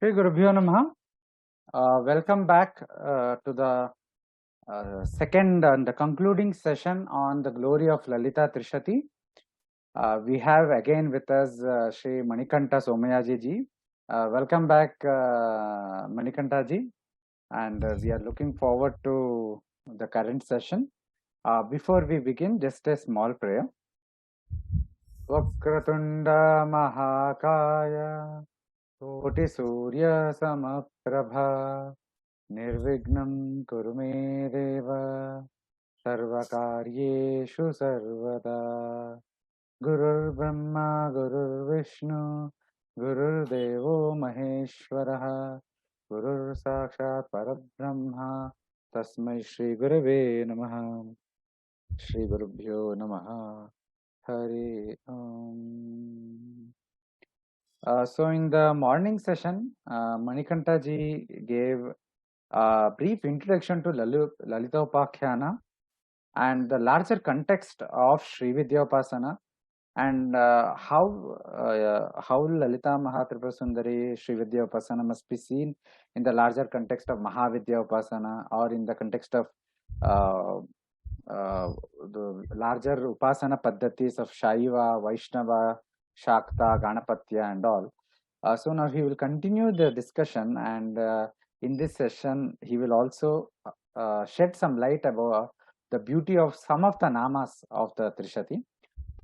Shri Gurubhyo Namaha. Welcome back to the second and the concluding session on the glory of Lalitha Trishati. We have again with us Sri Manikanta Somayaji ji. Welcome back, Manikanta ji, and we are looking forward to the current session. Before we begin, just a small prayer. Vakratunda Mahakaya Koti Surya Samaprabha Nirvignam Kurume Deva Sarvakaryeshu Sarvada Gurur Brahma Gurur Vishnu Gurur Devo Maheshwaraha Gurur Sakshat Parabrahma Tasmai Shri Gurave Namaha. Shri Gurubhyo Namaha. Hari Om. So in the morning session, Manikanta ji gave a brief introduction to Lalithopakyanam and the larger context of Srividya Upasana, and how Lalita Mahatripura Sundari Srividya Upasana must be seen in the larger context of Mahavidya Upasana, or in the context of the larger Upasana Paddhatis of Shaiva, Vaishnava, Shakta, Ganapatya and all. So now he will continue the discussion, and in this session he will also shed some light about the beauty of some of the namas of the Trishati.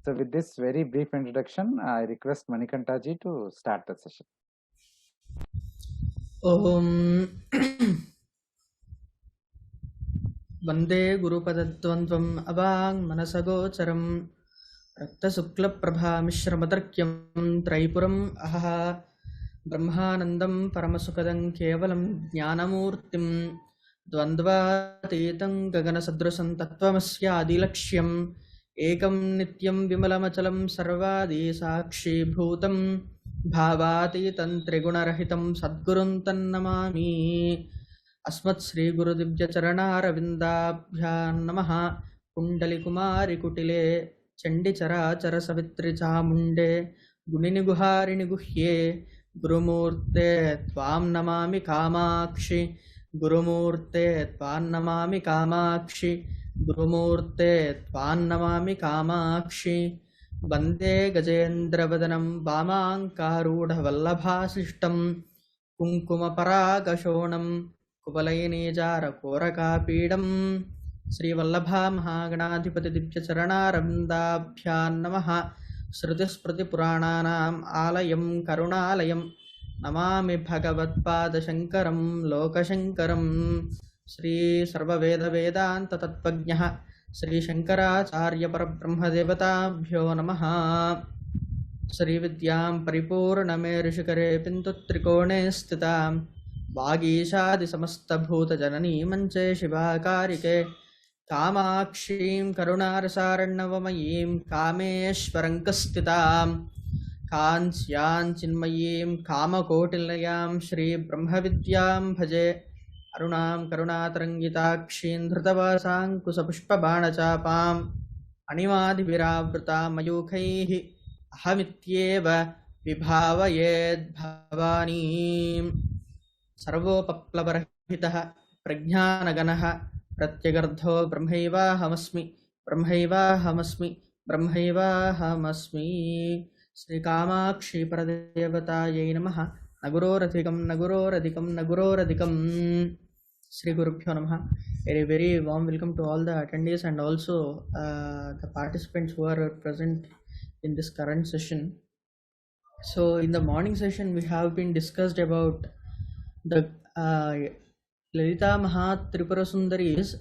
So with this very brief introduction, I request Manikanta ji to start the session. Vande Gurupadadvandvam Avang Manasagocharam Rakta Sukla Prabha Mishramadaryam Tripuram Aha Brahmanandam Paramasukadam Kevalam Jnanamurtim Dvandvatitang Gaganasadrasam Tattvamasya Adilaksham Ekam Nityam Vimalamachalam Sarvadi Sakshi Bhutam Bhavatitam Trigunarahitam Sadguruntan Namami अस्मत् श्री गुरुदिव्य चरणारविंदाभ्यां नमः कुंडली कुमारी कुटिले चंडी चराचर सवित्री चामुंडे गुणिनि गुहारिणि गुह्ये गुरुमूर्ते त्वां नमामि कामाक्षि गुरुमूर्ते त्वां नमामि कामाक्षि गुरुमूर्ते त्वां नमामि कामाक्षि वंदे गजेन्द्रवदनं वामाङ्कारूढवल्लभाशिष्टं कुङ्कुमपरागशोणं कुवलयनीजारकोरकापीडं श्रीवल्लभा महागणाधिपति दिव्यचरणारविन्दाभ्यां नमः श्रुतिस्मृतिपुराणानाम् आलयं करुणालयं नमामि भगवत्पादशङ्करं लोकशङ्करं श्री सर्ववेदवेदान्ततत्त्वज्ञः श्रीशङ्कराचार्यपरब्रह्मदेवताभ्यो नमः श्रीविद्यां परिपूर्णमे ऋषिकरे पिन्तुत्रिकोणे स्थितां वागीशादिसमस्तभूतजननी मञ्चे शिवाकारिके कामाक्षीं करुणारसार्णवमयीं कामेश्वरङ्कस्थितां काञ्च्यां चिन्मयीं कामकोटिलयां श्रीब्रह्मविद्यां भजे अरुणां करुणातरङ्गिताक्षीं धृतवासाङ्कुशपुष्पबाणचापाम् अणिमादिभिरावृतां मयूखैः अहमित्येव विभावयेद्भवानीम् सर्वोपप्लवरहितः प्रज्ञानगणः प्रत्यगर्धो ब्रह्मैवाहमस्मि ब्रह्मैवाहमस्मि ब्रह्मैवाहमस्मि श्रीकामाक्षी परदेवतायै नमः न गुरोरधिकं न गुरोरधिकं न गुरोरधिकं. Sri Gurubhyo Namaha. A very warm welcome to all the attendees and also the participants who are present in this current session. So in the morning session we have been discussed about the Lalita Mahatripura Sundari's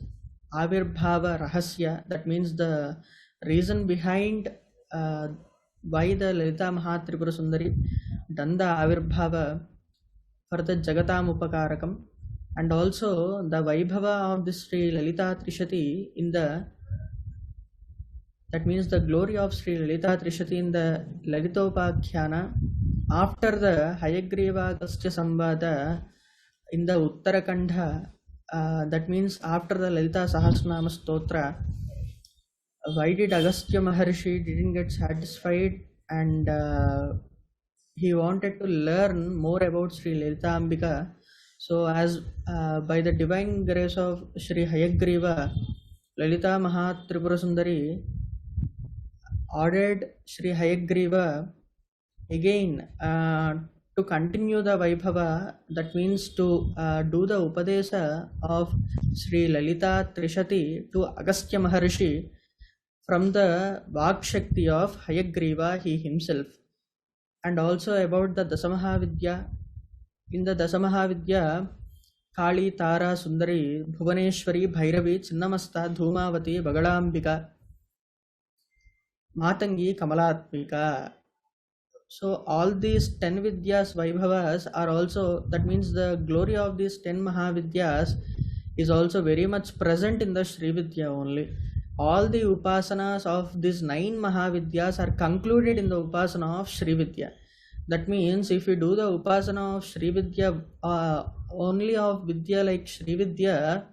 Avirbhava Rahasya. That means the reason behind why the Lalita Mahatripura Sundari done the Avirbhava for the Jagatam Upakarakam, and also the Vaibhava of this Sri Lalita Trishati in the, that means the glory of Sri Lalita Trishati in the Lalithopakyanam after the Hayagriva Agastya Samvada in the Uttarakanda. That means after the Lalita Sahasranama Stotra, why did Agastya Maharshi didn't get satisfied and he wanted to learn more about Sri Lalitha Ambika. So as by the divine grace of Sri Hayagriva, Lalita Mahatripura Sundari ordered Sri Hayagriva again to continue the Vaibhava, that means to do the upadesa of Sri Lalitha Trishati to Agastya Maharshi from the shakti of Hayagriva he himself, and also about the Dasamahavidya. In the Dasamahavidya, Kali, Tara, Sundari, Bhuvaneshwari, Bhairavi, Chinnamasta, Dhumavati, Bagalambika, Matangi, Kamalatmika. So all these 10 Vidyas, Vaibhavas are also, that means the glory of these 10 Mahavidyas is also very much present in the Sri Vidya only. All the upasanas of these 9 Mahavidyas are concluded in the upasana of Sri Vidya. That means if you do the upasana of Sri Vidya, only of Vidya like Sri Vidya,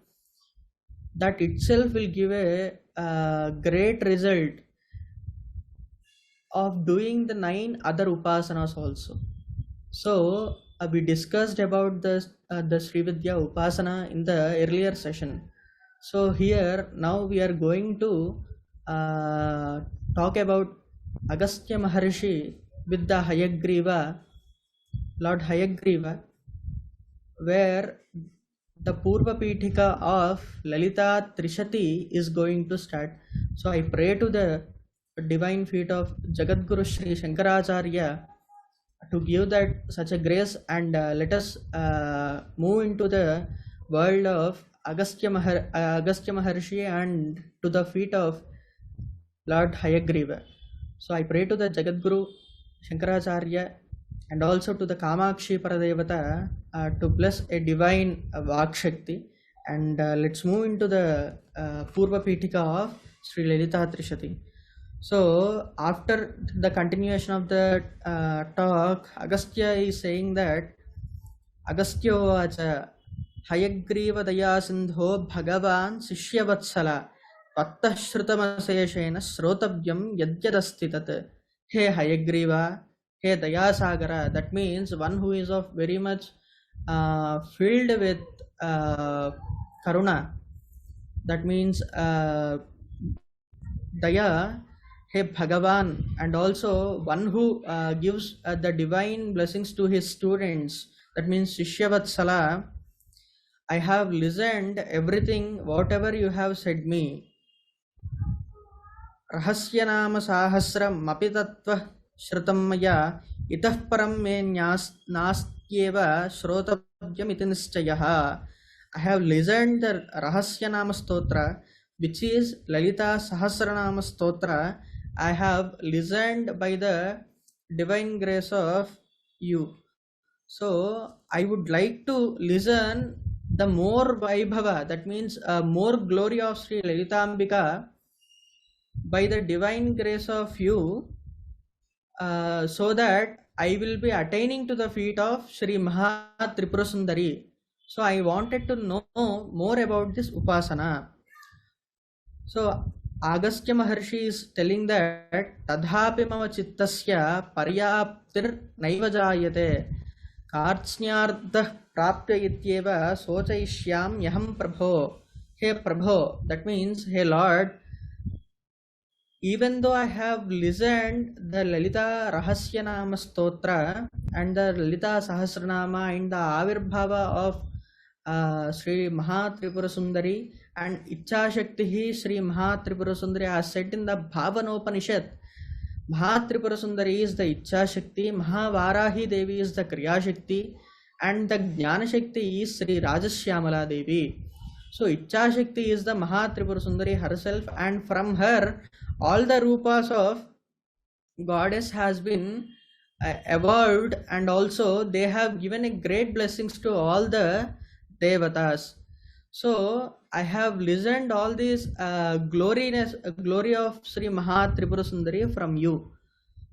that itself will give a great result of doing the 9 other upasanas also. So we discussed about the Sri Vidya upasana in the earlier session. So here now we are going to talk about Agastya Maharshi with the Hayagriva, Lord Hayagriva, where the Purva Pitika of Lalitha Trishati is going to start. So I pray to the divine feet of Jagadguru Sri Shankaracharya to give that such a grace, and let us move into the world of Agastya Maharshi and to the feet of Lord Hayagriva. So I pray to the Jagadguru Shankaracharya and also to the Kamakshi Paradevata to bless a divine shakti, and let's move into the Purva Pitika of Sri Lalitha Trishati. So after the continuation of the talk, Agastya is saying that Agastyo Vacha Hayagriva Daya Sindho Bhagavan Sishyavatsala Patta Shrutamaseshena Srotavyam Yadyadasti Tat. Hey Hayagriva, hey Dayasagara, that means one who is of very much filled with Karuna, that means Daya, hey Bhagavan, and also one who gives the divine blessings to his students, that means Sishyavatsala. I have listened everything, whatever you have said me. Rahasyanama sahasram mapitattva shrutam maya itah param me nastyeva shrotavyam iti nischayaha. I have listened the Rahasyanama stotra, which is Lalita Sahasranama stotra. I have listened by the divine grace of you. So I would like to listen the more Vaibhava, that means more glory of Sri Lalitambika by the divine grace of you, so that I will be attaining to the feet of Sri Mahatripura Sundari. So I wanted to know more about this upasana. So Agastya Maharshi is telling that Tadhapi mama chittasya paryaptir naiva jayate kartsnyartha prapya ityeva sochaishyam yaham prabho. Hey Prabho, that means hey Lord, even though I have listened the Lalita Rahasyanama Stotra and the Lalita Sahasranama and the Avirbhava of Sri Mahatripura Sundari and Icha Shakti Sri Mahatripura Sundari as said in the Bhavanopanishad, Mahatripura Sundari is the Icha Shakti, Mahavarahi Devi is the Kriya Shakti, and the Jnana Shakti is Sri Rajashyamala Devi. So Icha Shakti is the Mahatripura Sundari herself, and from her all the rupas of goddess has been evolved, and also they have given a great blessings to all the devatas. So I have listened all this glory of Sri Mahatripura Sundari from you.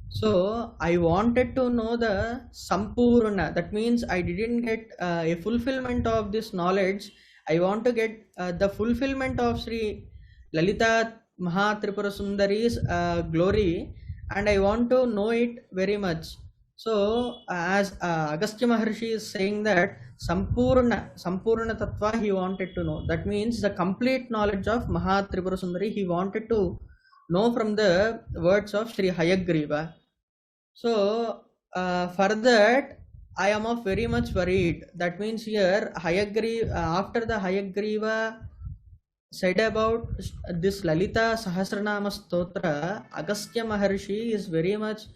So I wanted to know the Sampoorna, that means I didn't get a fulfillment of this knowledge. I want to get the fulfillment of Sri Lalita Mahatripura Sundari's glory, and I want to know it very much. So as Agastya Maharshi is saying that Sampoorna Tattva he wanted to know. That means the complete knowledge of Mahatripura Sundari he wanted to know from the words of Sri Hayagriva. So for that I am of very much worried. That means here Hayagriva, after the Hayagriva said about this Lalita Sahasranama Stotra, Agastya Maharshi is very much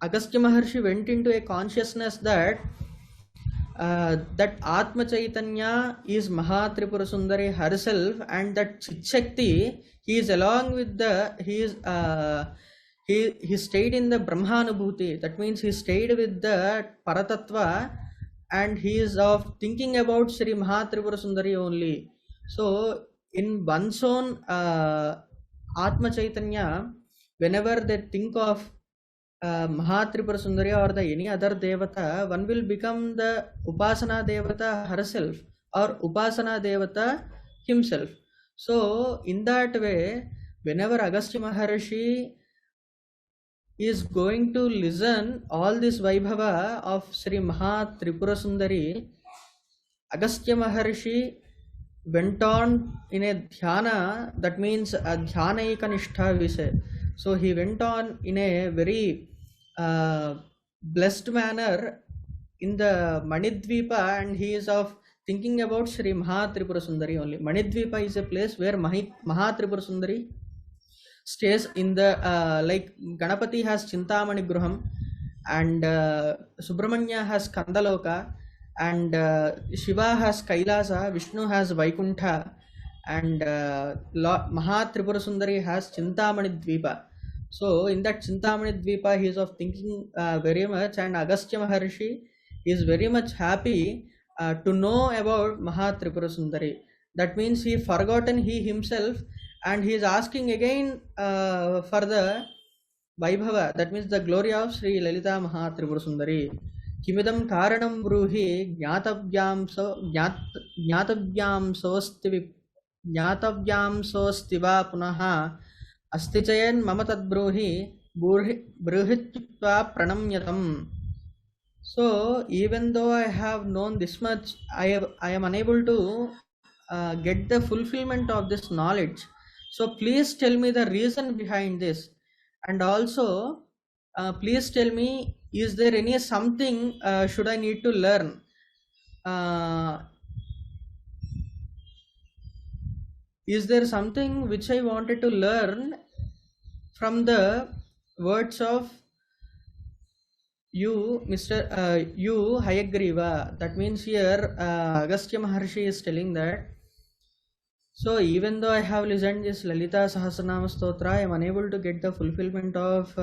Agastya Maharshi went into a consciousness that that Atma Chaitanya is Mahatripura Sundari herself, and that Chit Shakti he is along with the he stayed in the Brahmanubhuti. That means he stayed with the Paratattva, and he is of thinking about Sri Mahatripura Sundari only. So in one's own Atma Chaitanya, whenever they think of Mahatripura Sundari or the any other Devata, one will become the Upasana Devata herself or Upasana Devata himself. So in that way, whenever Agastya Maharshi is going to listen all this Vaibhava of Sri Mahatripura Sundari, Agastya Maharshi went on in a dhyana, that means a dhyanaika nishtha vise. So he went on in a very blessed manner in the Manidvipa, and he is of thinking about Sri Mahatripura Sundari only. Manidvipa is a place where Mahatripura Sundari stays in the like Ganapati has Chintamani Gruham, and Subramanya has Kandaloka, and Shiva has Kailasa, Vishnu has Vaikuntha, and Mahatripura Sundari has Chintamani Dvipa. So in that Chintamani Dvipa he is of thinking very much, and Agastya Maharshi is very much happy to know about Mahatripura Sundari. That means he forgotten he himself, and he is asking again for the Vaibhava, that means the glory of Sri Lalita Mahatripura Sundari. Kimidam karanam bruhi jnatavyam sostiva punaha astichayan mama tadbruhi bruhitva pranamyatam. So even though I have known this much, I am unable to get the fulfillment of this knowledge. So please tell me the reason behind this, and also please tell me, is there any something should I need to learn? Is there something which I wanted to learn from the words of you, Mr. You Hayagriva? That means here Agastya Maharshi is telling that, so even though I have listened this Lalita Sahasranama Stotra, I am unable to get the fulfillment of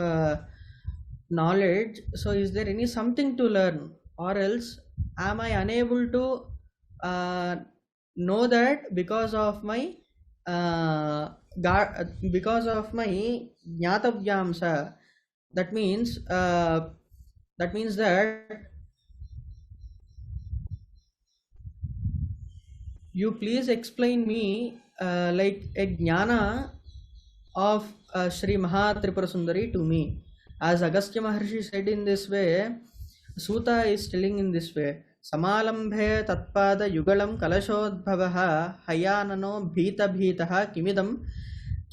knowledge. So is there any something to learn, or else am I unable to know that because of my Jnatavyamsa? That means that you please explain me like a jnana of Sri Mahatripura Sundari to me. As Agastya Maharshi said in this way, Suta is telling in this way, Samalambhe tatpada yugalam kalashodbhavaha hayanano bhita bhitaha kimidam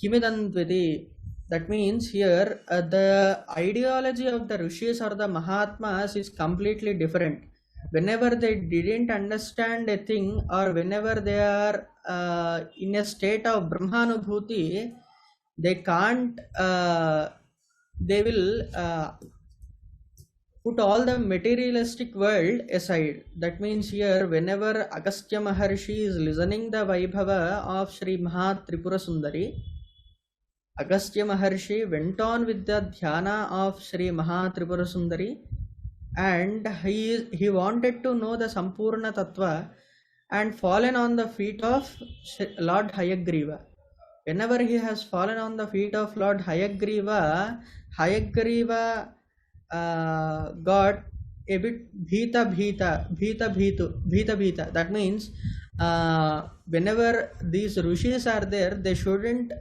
dvidi. That means here the ideology of the Rishis or the Mahatmas is completely different. Whenever they didn't understand a thing, or whenever they are in a state of Brahmanubhuti, they can't, they will put all the materialistic world aside. That means here, whenever Agastya Maharshi is listening the Vaibhava of Sri Mahatripura Sundari, Agastya Maharshi went on with the dhyana of Sri Mahatripura Sundari, and he wanted to know the Sampoorna Tattva and fallen on the feet of Lord Hayagriva. Whenever he has fallen on the feet of Lord Hayagriva, Hayagriva got a bit bhita. That means whenever these rishis are there, they shouldn't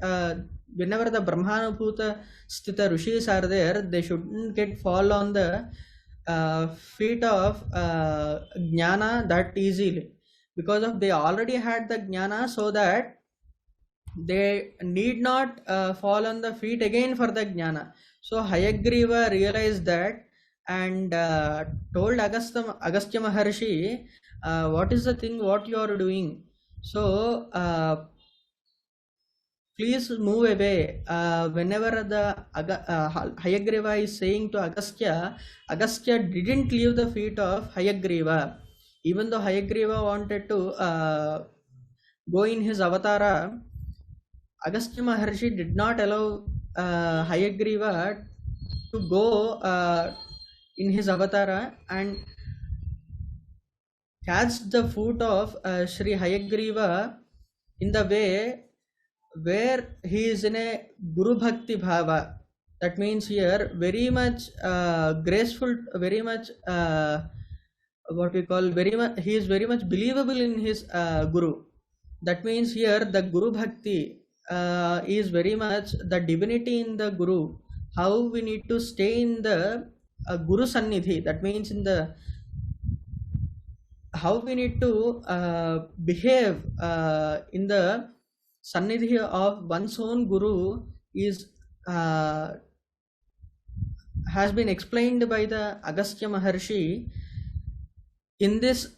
whenever the Brahmanabhuta Sthita Rishis are there, they shouldn't fall on the feet of Jnana that easily, because of they already had the Jnana, so that they need not fall on the feet again for the Jnana. So Hayagriva realized that and told Agastya Maharshi, what is the thing what you are doing? So please move away. Whenever the Hayagriva is saying to Agastya, Agastya didn't leave the feet of Hayagriva. Even though Hayagriva wanted to go in his avatara, Agastya Maharshi did not allow Hayagriva to go in his avatara and catch the foot of Sri Hayagriva in the way where he is in a Guru Bhakti Bhava. That means here very much graceful, very much what we call he is very much believable in his Guru. That means here the Guru Bhakti is very much the divinity in the Guru. How we need to stay in the Guru Sannidhi. That means in the how we need to behave in the Sannidhi of one's own Guru is has been explained by the Agastya Maharshi in this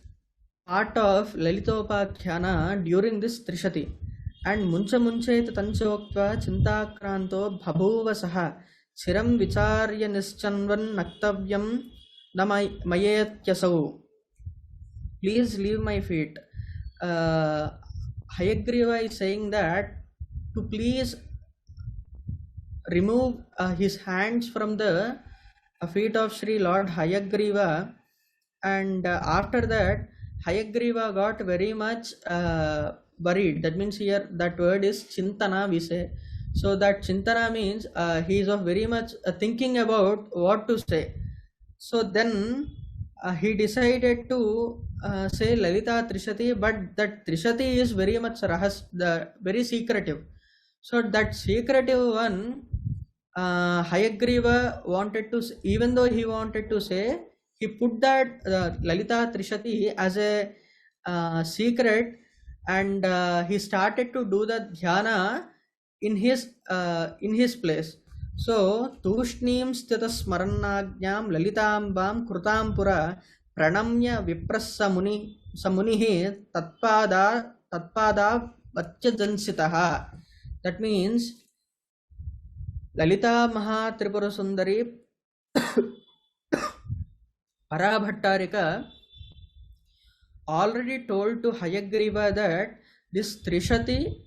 part of Lalithopakyanam during this Trishati. And muncha munchet tanchoktva chintakranto bhabhuva saha chiram vicharya nischanvan naktavyam namayetyasau. Please leave my feet. Hayagriva is saying that to please remove his hands from the feet of Sri Lord Hayagriva, and after that Hayagriva got very much worried. That means here that word is chintana we say. So that chintana means he is of very much thinking about what to say. So then he decided to say Lalitha Trishati, but that Trishati is very much very secretive. So that secretive one, Hayagriva wanted to, even though he wanted to say, he put that Lalitha Trishati as a secret, and he started to do the dhyana in his place. So Tushnim Sthita Smarannajnam Lalitambam Krutampura Pranamya Viprassa Munihi Tatpada Vachajansitaha. That means Lalita Mahatripura Sundari Parabhattarika already told to Hayagriva that this Trishati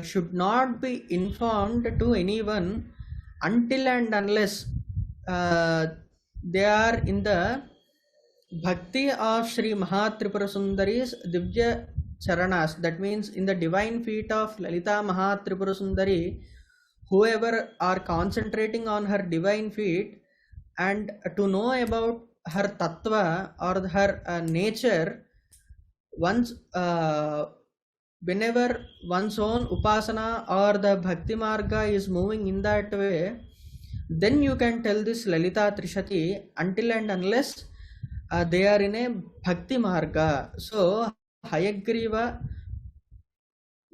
should not be informed to anyone until and unless they are in the Bhakti of Sri Mahatripura Sundari's Divya Charanas. That means in the divine feet of Lalita Mahatripura Sundari, whoever are concentrating on her divine feet and to know about her tattva or her nature, once whenever one's own upasana or the Bhakti Marga is moving in that way, then you can tell this Lalita Trishati until and unless they are in a Bhakti Marga. So Hayagriva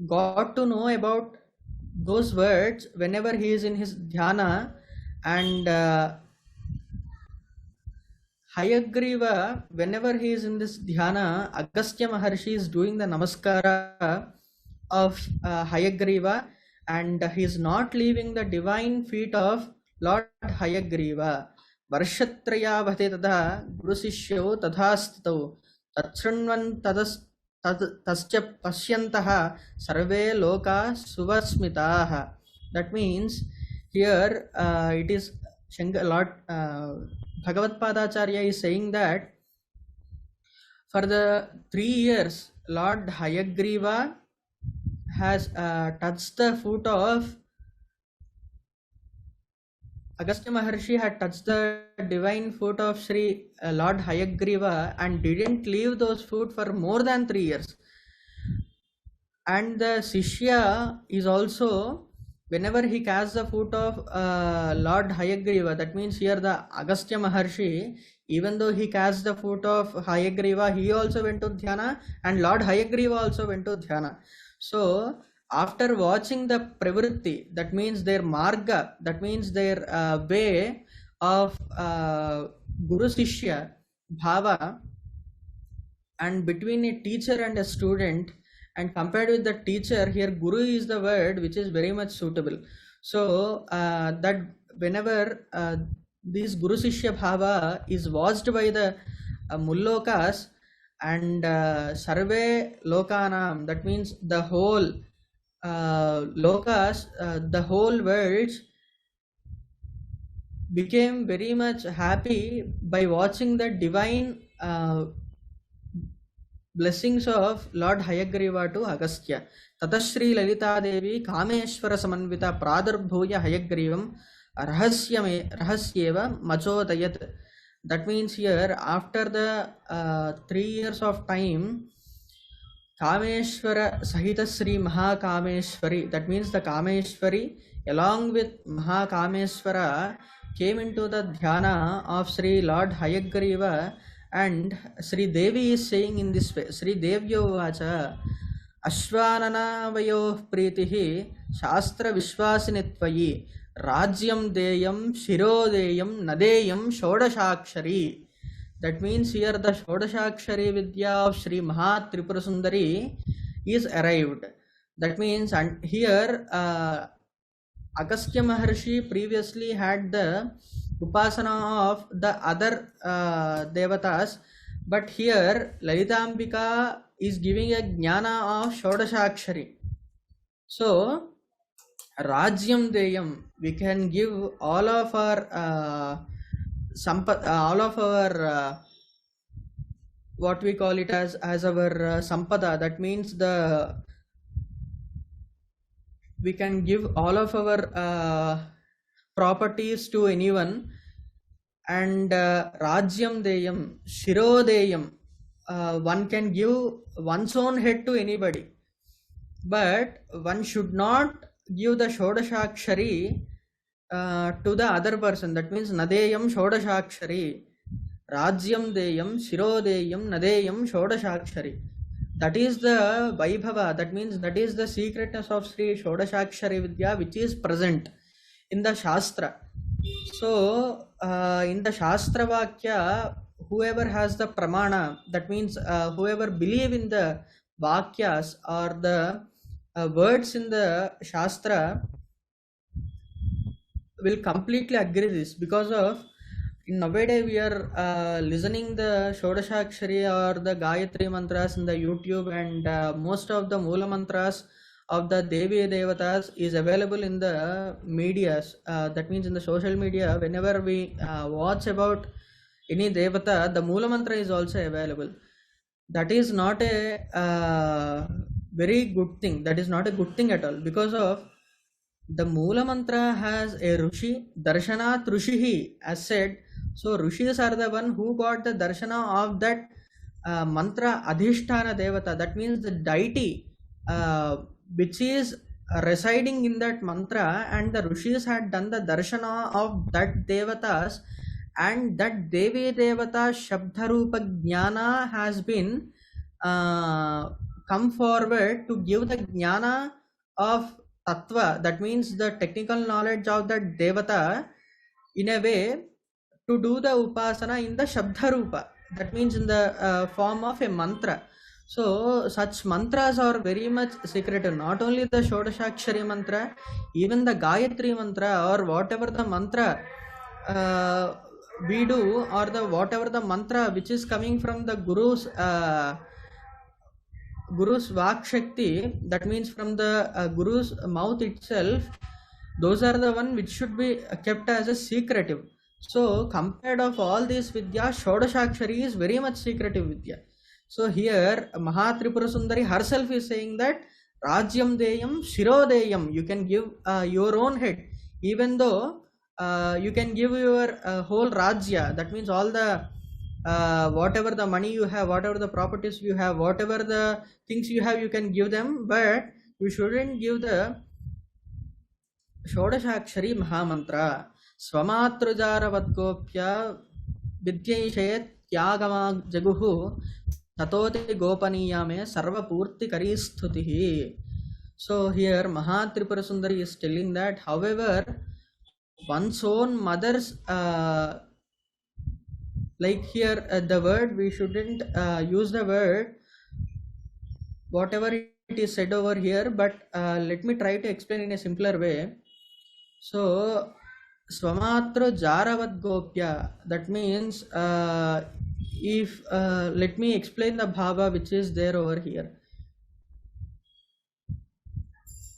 got to know about those words whenever he is in his dhyana, and Hayagriva, whenever he is in this dhyana, Agastya Maharshi is doing the namaskara of Hayagriva, and he is not leaving the divine feet of Lord Hayagriva. Varshatraya bhate tadha gurusishyo tadhastito tatshranvan tascha pasyantah sarve loka suvasmitaha. That means here it is Lord Bhagavat Padacharya is saying that for the 3 years Lord Hayagriva has touched the foot of Agastya Maharshi, had touched the divine foot of Sri Lord Hayagriva and didn't leave those foot for more than 3 years. And the Sishya is also whenever he casts the foot of Lord Hayagriva, that means here the Agastya Maharshi, even though he cast the foot of Hayagriva, he also went to dhyana, and Lord Hayagriva also went to dhyana. So after watching the pravritti, that means their marga, that means their way of Guru Sishya Bhava, and between a teacher and a student, and compared with the teacher, here Guru is the word which is very much suitable. So that whenever this Guru Sishya Bhava is watched by the Mullokas and Sarve Lokanam, that means the whole Lokas, the whole world became very much happy by watching the divine blessings of Lord Hayagriva to Agastya. Tatashri Lalita Devi Kameshwara Samanvita Pradarbhuya Hayagrivam Rahasyeva Machodayat. That means here, after the 3 years of time, Kameshwara Sahita Sri Mahakameshwari, that means the Kameshwari along with Mahakameshwara came into the dhyana of Sri Lord Hayagriva, and Sri Devi is saying in this way, Sri Devyo Vacha Ashvanana Vayo Pritihi Shastra Vishwasinitvayi Rajyam Deyam Shiro Deyam Nadeyam Shodashakshari. That means here the Shodashakshari Vidya of Sri Mahatripura Sundari is arrived. That means, and here Agastya Maharshi previously had the upasana of the other devatas, but here Lalitambika is giving a jnana of Shodashakshari. So Rajyam Deyam, we can give all of our all of our what we call it as our sampada. That means we can give all of our properties to anyone, and Rajyam Deyam, Shiro Deyam, one can give one's own head to anybody, but one should not give the Shodashakshari to the other person. That means Nadeyam Shodashakshari, Rajyam Deyam, Shiro Deyam, Nadeyam Shodashakshari. That is the Vaibhava, that means that is the secretness of Sri Shodashakshari Vidya which is present in the Shastra. So in the Shastra Vakya, whoever has the Pramana, that means whoever believe in the Vakyas or the words in the Shastra will completely agree this, because of nowadays we are listening the Shodashakshari or the Gayatri mantras in the YouTube, and most of the Moola mantras of the Devi Devatas is available in the medias. That means in the social media, whenever we watch about any Devata, the Moola mantra is also available. That is not a very good thing. That is not a good thing at all, because of the Moola mantra has a Rushi, Darshanat Rushihi, as said. So Rushis are the one who got the darshana of that mantra Adhisthana Devata. That means the deity which is residing in that mantra, and the Rushis had done the darshana of that Devatas, and that Devi Devata Shabdarupa Jnana has been come forward to give the Jnana of Tattva. That means the technical knowledge of that Devata in a way to do the upasana in the Shabdarupa. That means in the form of a mantra. So such mantras are very much secretive. Not only the Shodashakshari mantra, even the Gayatri mantra, or whatever the mantra we do, or the whatever the mantra which is coming from the Guru's Vak Shakti, that means from the Guru's mouth itself, those are the one which should be kept as a secretive. So compared of all these Vidya, Shodashakshari is very much secretive Vidya. So here Mahatripura Sundari herself is saying that Rajyam Deyam, Shiro Deyam, you can give your own head, even though you can give your whole Rajya, that means all the whatever the money you have, whatever the properties you have, whatever the things you have, you can give them, but you shouldn't give the Shodashakshari Mahamantra Swamatrujaravadgopya Vidyayishet Tyagama Jaguhu Tatoti Gopaniyame Sarva Purti Karistutihi. So here Mahatripura Sundari is telling that, however, one's own mother's like here the word, we shouldn't use the word whatever it is said over here, but let me try to explain in a simpler way. So Swamatra Jaravad Gopya, that means if let me explain the bhava which is there over here.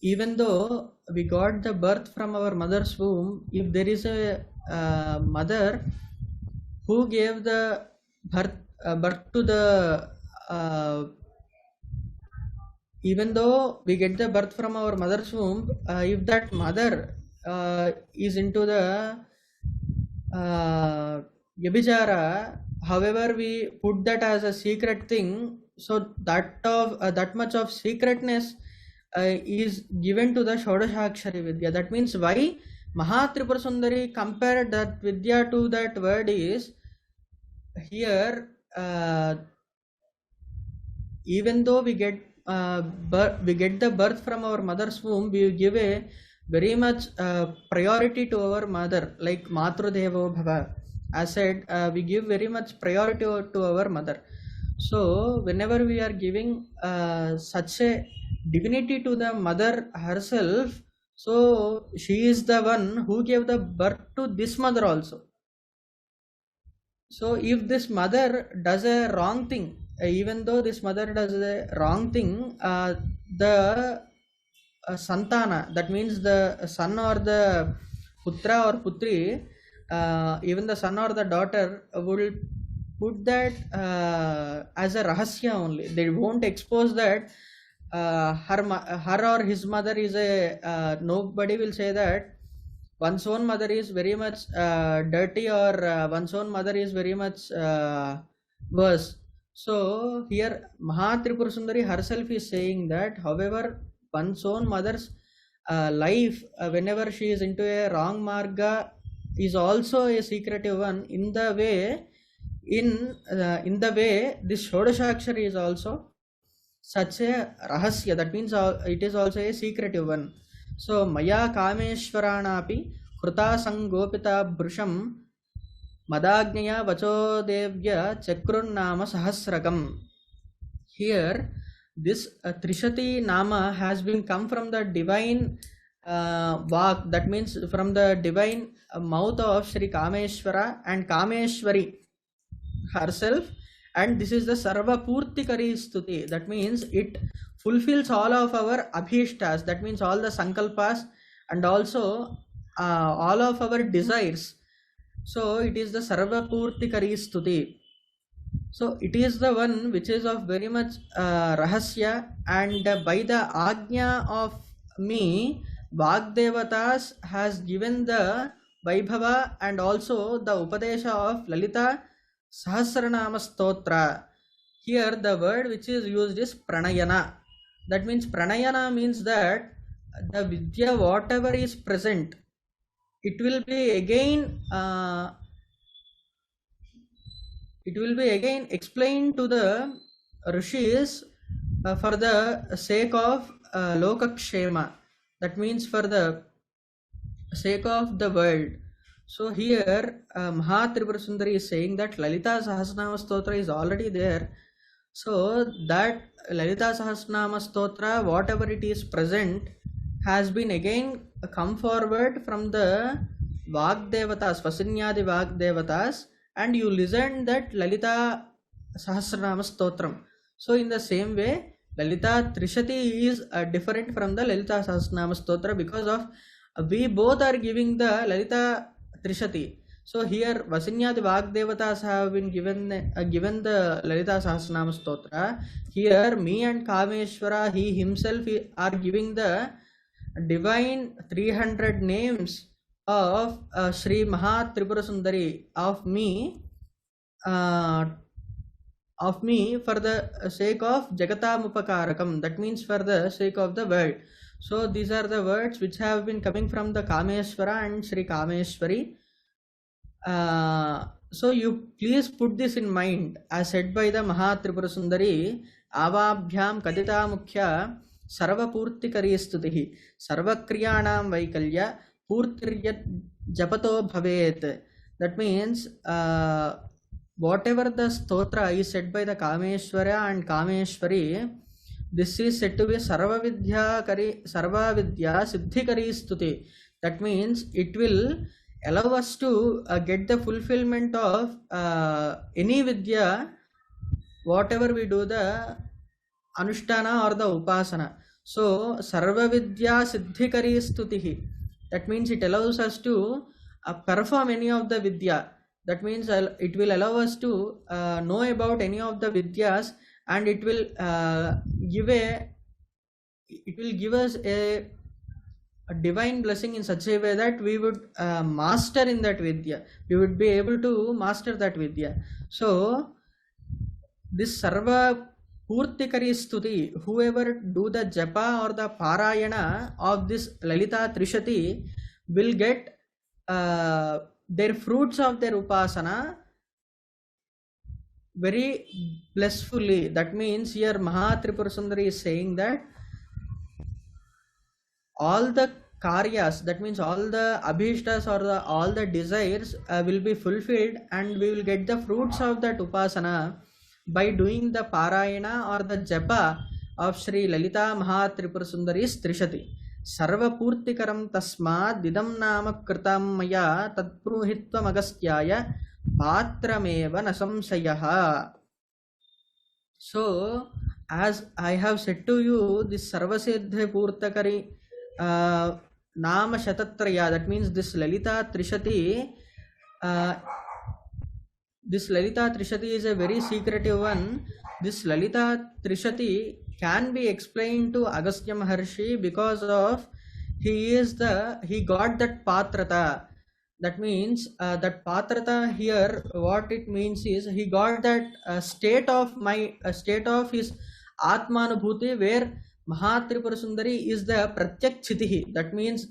Even though we got the birth from our mother's womb, if there is a mother who gave the birth to the even though we get the birth from our mother's womb, if that mother is into the Yabhichara, however we put that as a secret thing, so that much of secretness is given to the Shodashakshari Vidya. That means why Mahatripura Sundari compared that Vidya to that word is, here even though we get the birth from our mother's womb, we give a very much priority to our mother, like Matrudevo Bhava. As said, we give very much priority to our mother. So whenever we are giving such a divinity to the mother herself, so she is the one who gave the birth to this mother also. So if this mother does a wrong thing, even though this mother does a wrong thing, the santana, that means the son or the putra or putri, even the son or the daughter will put that as a rahasya only. They won't expose that her or his mother is a nobody will say that one's own mother is very much dirty, or one's own mother is very much worse. So here Mahatripura Sundari herself is saying that, however, one's own mother's life, whenever she is into a wrong marga, is also a secretive one. In the way this Shodashakshari is also such a rahasya. That means it is also a secretive one. So Maya Kameshwaranapi Kruta Sangopita Brusham Madagnya Vacho Devya Chakrun Nama Sahasrakam. Here this Trishati Nama has been come from the divine Vak, that means from the divine mouth of Sri Kameshwara and Kameshwari herself, and this is the Sarva Purti Kari Stuti. That means it fulfills all of our abhishtas, that means all the sankalpas and also all of our desires. So it is the Sarva Purti Kari Stuti. So it is the one which is of very much rahasya, and by the ajna of me, Vagdevatas has given the Vaibhava and also the upadesa of Lalita Sahasranama Stotra. Here the word which is used is Pranayana. That means Pranayana means that the Vidya, whatever is present, it will be again explained to the Rishis for the sake of Lokakshema. That means for the sake of the world. So here Mahatripura Sundari is saying that Lalita Sahasranama Stotra is already there. So that Lalita Sahasranama Stotra, whatever it is present, has been again come forward from the Vagdevatas, Vasinyadi Vagdevatas, and you listen that Lalita Sahasranama Stotram. So in the same way, Lalita Trishati is different from the Lalita Sahasranama Stotra, because of we both are giving the Lalita Trishati. So here Vasinyadi Vagdevatas have been given the Lalita Sahasranama Stotra. Here me and Kameshwara, he himself are giving the divine 300 names of Sri Mahatripura Sundari of me for the sake of Jagatamupakarakam, that means for the sake of the world. So these are the words which have been coming from the Kameshwara and Sri Kameshwari. So you please put this in mind, as said by the Mahatripura Sundari, Avabhyam Kadita Mukhya Sarva Purti Karistutihi Sarva Kriyanam Vaikalya Purtiryat Japato Bhavet. That means whatever the stotra is said by the Kameshwara and Kameshwari, this is said to be Sarva Vidya Siddhi Kari Stuti. That means it will allow us to get the fulfillment of any Vidya, whatever we do the Anushtana or the Upasana. So Sarva Vidya Siddhi Kari Stutihi. That means it allows us to perform any of the Vidya. That means it will allow us to know about any of the Vidyas, and it will give us a divine blessing in such a way that we would master in that Vidya. We would be able to master that Vidya. So this Sarva Purtikari Stuti, whoever do the Japa or the Parayana of this Lalitha Trishati will get their fruits of their Upasana very blissfully. That means here Mahatripura Sundari is saying that all the karyas, that means all the abhishtas or all the desires will be fulfilled, and we will get the fruits of that Upasana by doing the Parayana or the Japa of Sri Lalita Mahatripura Sundari's Trishati. Sarva Purtikaram Tasmad Didam Nama Kritam Maya Tatpruhitvam Agastyaya Patrameva Nasamsayaha. So, as I have said to you, this Sarvasiddhi Purtakari Nama Shatatraya, that means this Lalita Trishati, is a very secretive one. This Lalita Trishati can be explained to Agastya Maharshi because of he got that patrata. That means that patrata here, what it means is he got that state of his Atmanubhuti, where Mahatripura Sundari is the Pratyakchitihi. That means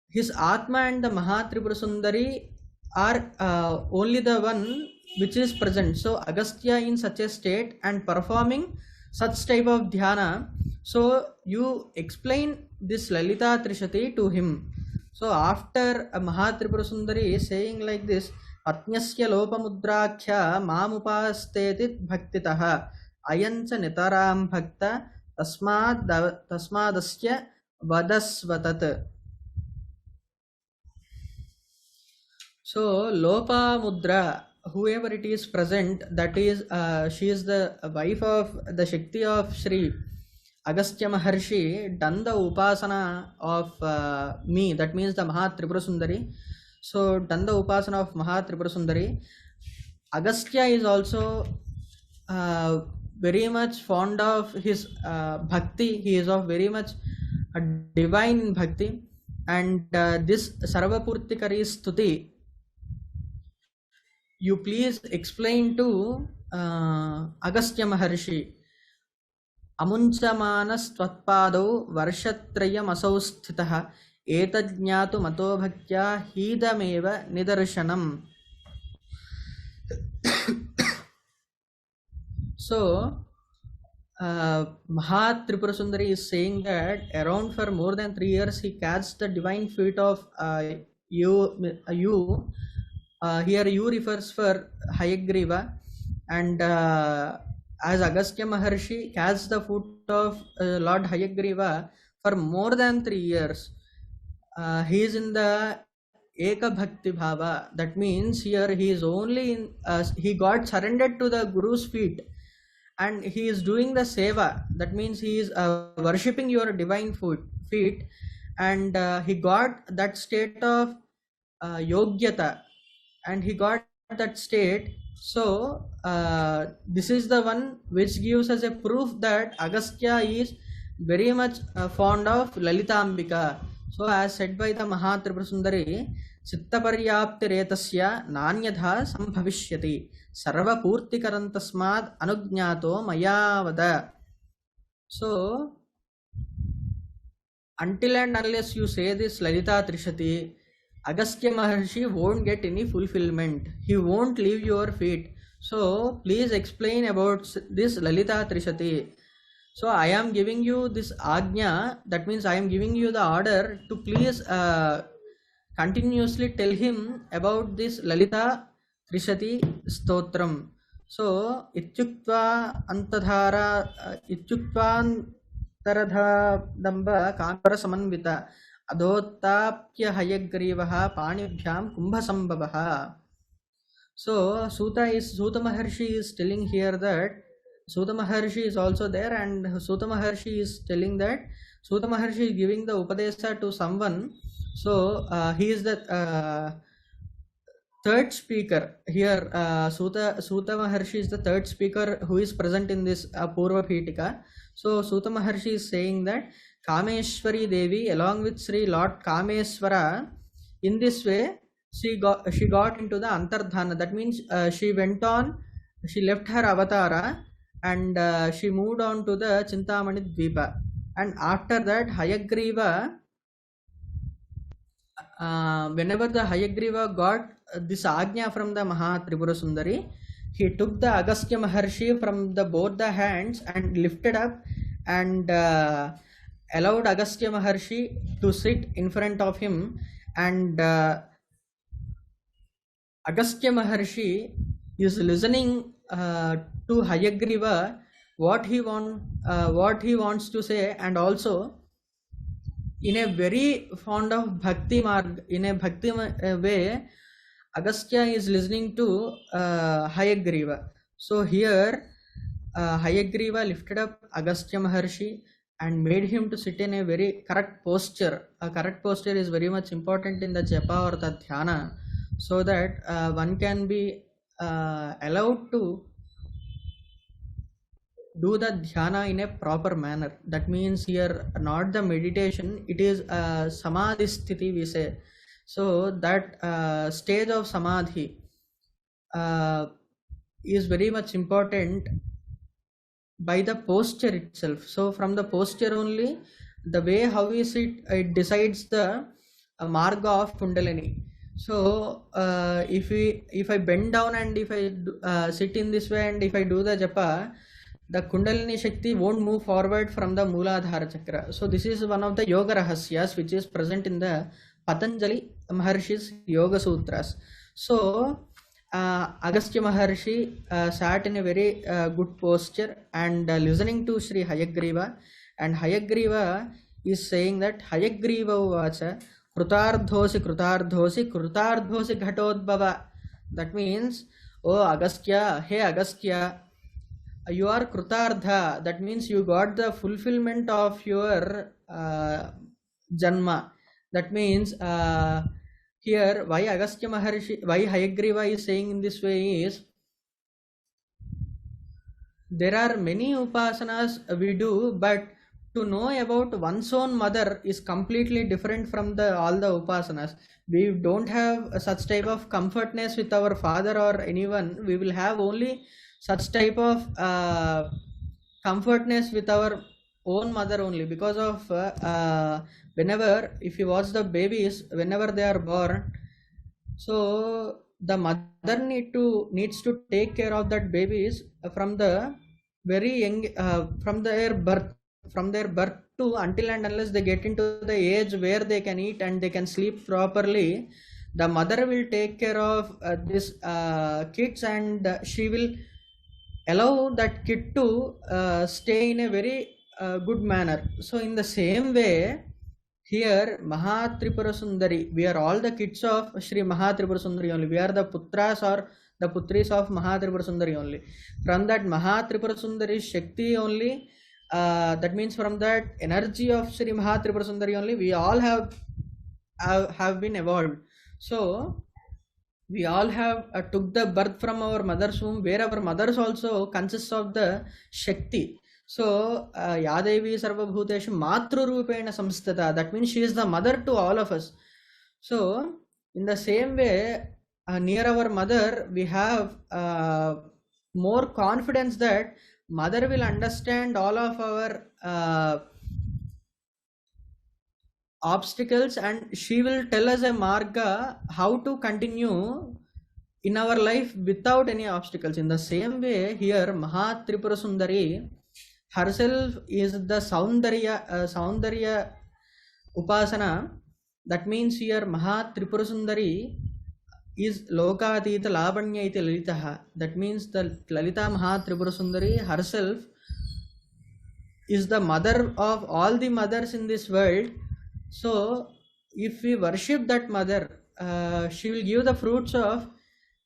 his Atma and the Mahatripura Sundari are only the one which is present. So Agastya in such a state and performing such type of dhyana. So you explain this Lalita Trishati to him. So after Mahatripura Sundari is saying like this, Atnyasya Lopamudrakhya Mamupastetit Bhaktitaha Ayancha Nitaram Bhakta Tasmadasya Vadasvatat. So Lopa Mudra, whoever it is present, that is she is the wife of the Shakti of Sri Agastya Maharshi, done the Upasana of me, that means the Mahatripura Sundari. So done the Upasana of Mahatripura Sundari. Agastya is also very much fond of his bhakti. He is of very much divine bhakti, and this Sarvapurtikari Stuti you please explain to Agastya Maharshi. Amunchamanas Tvatpado Varshatrayam Asau Sthitaha Etadnyatu Mato Bhaktya Hidameva Nidarshanam. So Mahatripura Sundari is saying that around for more than 3 years he catches the divine feet of you. Here you refers for Hayagriva, and as Agastya Maharshi catches the foot of Lord Hayagriva for more than 3 years. He is in the Eka Bhakti Bhava. That means here he is only in, he got surrendered to the Guru's feet, and he is doing the seva. That means he is worshipping your divine feet, and he got that state of yogyata, and he got that state. So this is the one which gives us a proof that Agastya is very much fond of Lalitambika. So as said by the Mahatripura Sundari, Chittaparyapti retasya nanyadha sambhavishyati sarva purti karantasmad anugnyato mayavada. So until and unless you say this Lalitha Trishati, Agastya Maharshi won't get any fulfillment. He won't leave your feet. So please explain about this Lalitha Trishati. So I am giving you this Agnya, that means I am giving you the order to please continuously tell him about this Lalita Trishati Stotram. So Ityuktva Antadhara Ityuktva Taradha Kampara Samanvita Adotapya Hayagrivaha Panibhyam Kumbhasambhavaha. So Suta Maharshi is telling here that Suta Maharshi is also there, and Suta Maharshi is telling that Suta Maharshi is giving the upadesa to someone. So he is the third speaker here. Suta Maharshi is the third speaker who is present in this Purva Pitika. So Suta Maharshi is saying that Kameshwari Devi along with Sri Lord Kameswara, in this way she got into the Antardhana. That means she went on, she left her avatara and she moved on to the Chintamani Dvipa. And after that Hayagriva, whenever the Hayagriva got this Agnya from the Mahatripura Sundari, he took the Agastya Maharshi from both the hands and lifted up and allowed Agastya Maharshi to sit in front of him, and Agastya Maharshi is listening to Hayagriva what he wants to say, and also in a very fond of Bhakti Marga, in a Bhakti way, Agastya is listening to Hayagriva. So here Hayagriva lifted up Agastya Maharshi and made him to sit in a very correct posture. A correct posture is very much important in the japa or the dhyana, so that one can be allowed to do the dhyana in a proper manner. That means here not the meditation, it is samadhi sthiti we say. So that stage of samadhi is very much important by the posture itself. So from the posture only, the way how we sit, it decides the marga of Kundalini. So if I bend down and if I sit in this way and if I do the japa, the Kundalini Shakti won't move forward from the Mooladhara Chakra. So this is one of the Yoga Rahasyas which is present in the Patanjali Maharshi's Yoga Sutras. So Agastya Maharshi sat in a very good posture and listening to Sri Hayagriva, and Hayagriva is saying that Hayagriva Vacha Krutardhosi Krutardhosi Krutardhosi Ghatodbhava. That means, oh Agastya, hey Agastya, you are Krutardha. That means you got the fulfillment of your Janma. That means here why Agastya Maharshi, why Hayagriva is saying in this way is, there are many upasanas we do, but to know about one's own mother is completely different from all the upasanas. We don't have such type of comfortness with our father or anyone. We will have only such type of comfortness with our own mother only, because of whenever, if you watch the babies, whenever they are born, so the mother needs to take care of that babies from the very young, from their birth to until and unless they get into the age where they can eat and they can sleep properly. The mother will take care of these kids, and she will allow that kid to stay in a very good manner. So in the same way, here Mahatripura Sundari, we are all the kids of Sri Mahatripura Sundari only. We are the putras or the putris of Mahatripura Sundari only. From that Mahatripura Sundari Shakti only, that means from that energy of Sri Mahatripura Sundari only, we all have been evolved. So we all have took the birth from our mother's womb, where our mothers also consists of the Shakti. So Yadevi Sarvabhuteshu Matru Rupena Samstata, that means she is the mother to all of us. So in the same way, near our mother we have more confidence that mother will understand all of our obstacles, and she will tell us a marga how to continue in our life without any obstacles. In the same way, here Mahatripura Sundari herself is the Saundarya Upasana. That means here Mahatripura Sundari is Lokatita Lavanya iti Lalitaha. That means the Lalita Mahatripura Sundari herself is the mother of all the mothers in this world. So if we worship that mother, she will give the fruits of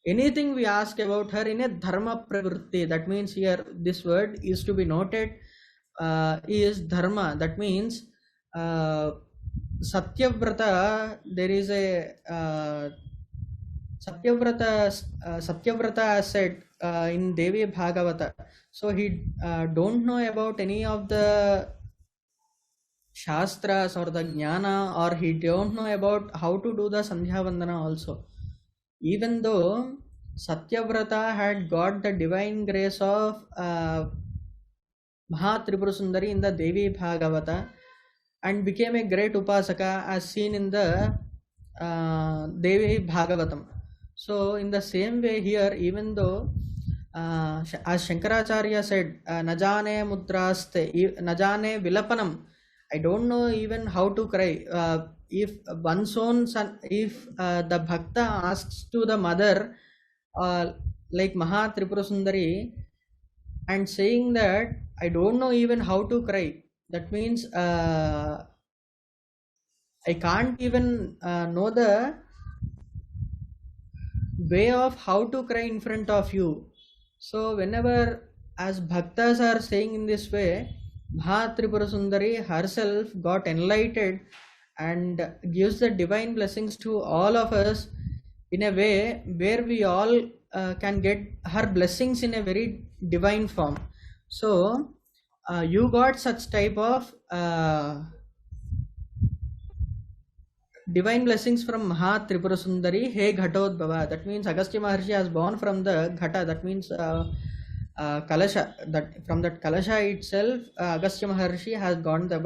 anything we ask about her in a dharma pravritti. That means here this word is to be noted, is dharma. That means Satyavrata. There is a Satyavrata said in Devi Bhagavata. So he don't know about any of the Shastras or the Jnana, or he don't know about how to do the Sandhya Vandana also. Even though Satyavrata had got the divine grace of Mahatripura Sundari in the Devi Bhagavata and became a great Upasaka as seen in the Devi Bhagavatam. So in the same way here, even though as Shankaracharya said, Najane mudraste, Najane vilapanam, I don't know even how to cry. If one's own son, if the bhakta asks to the mother, like Mahatripura Sundari, and saying that I don't know even how to cry, that means I can't even know the way of how to cry in front of you. So whenever as bhaktas are saying in this way, Mahatripura Sundari herself got enlightened and gives the divine blessings to all of us in a way where we all can get her blessings in a very divine form. So you got such type of divine blessings from Mahatripura Sundari, He Ghatodbhava. That means Agastya Maharshi has born from the Ghata. That means Kalasha. That from that Kalasha itself, Agastya Maharshi has gone the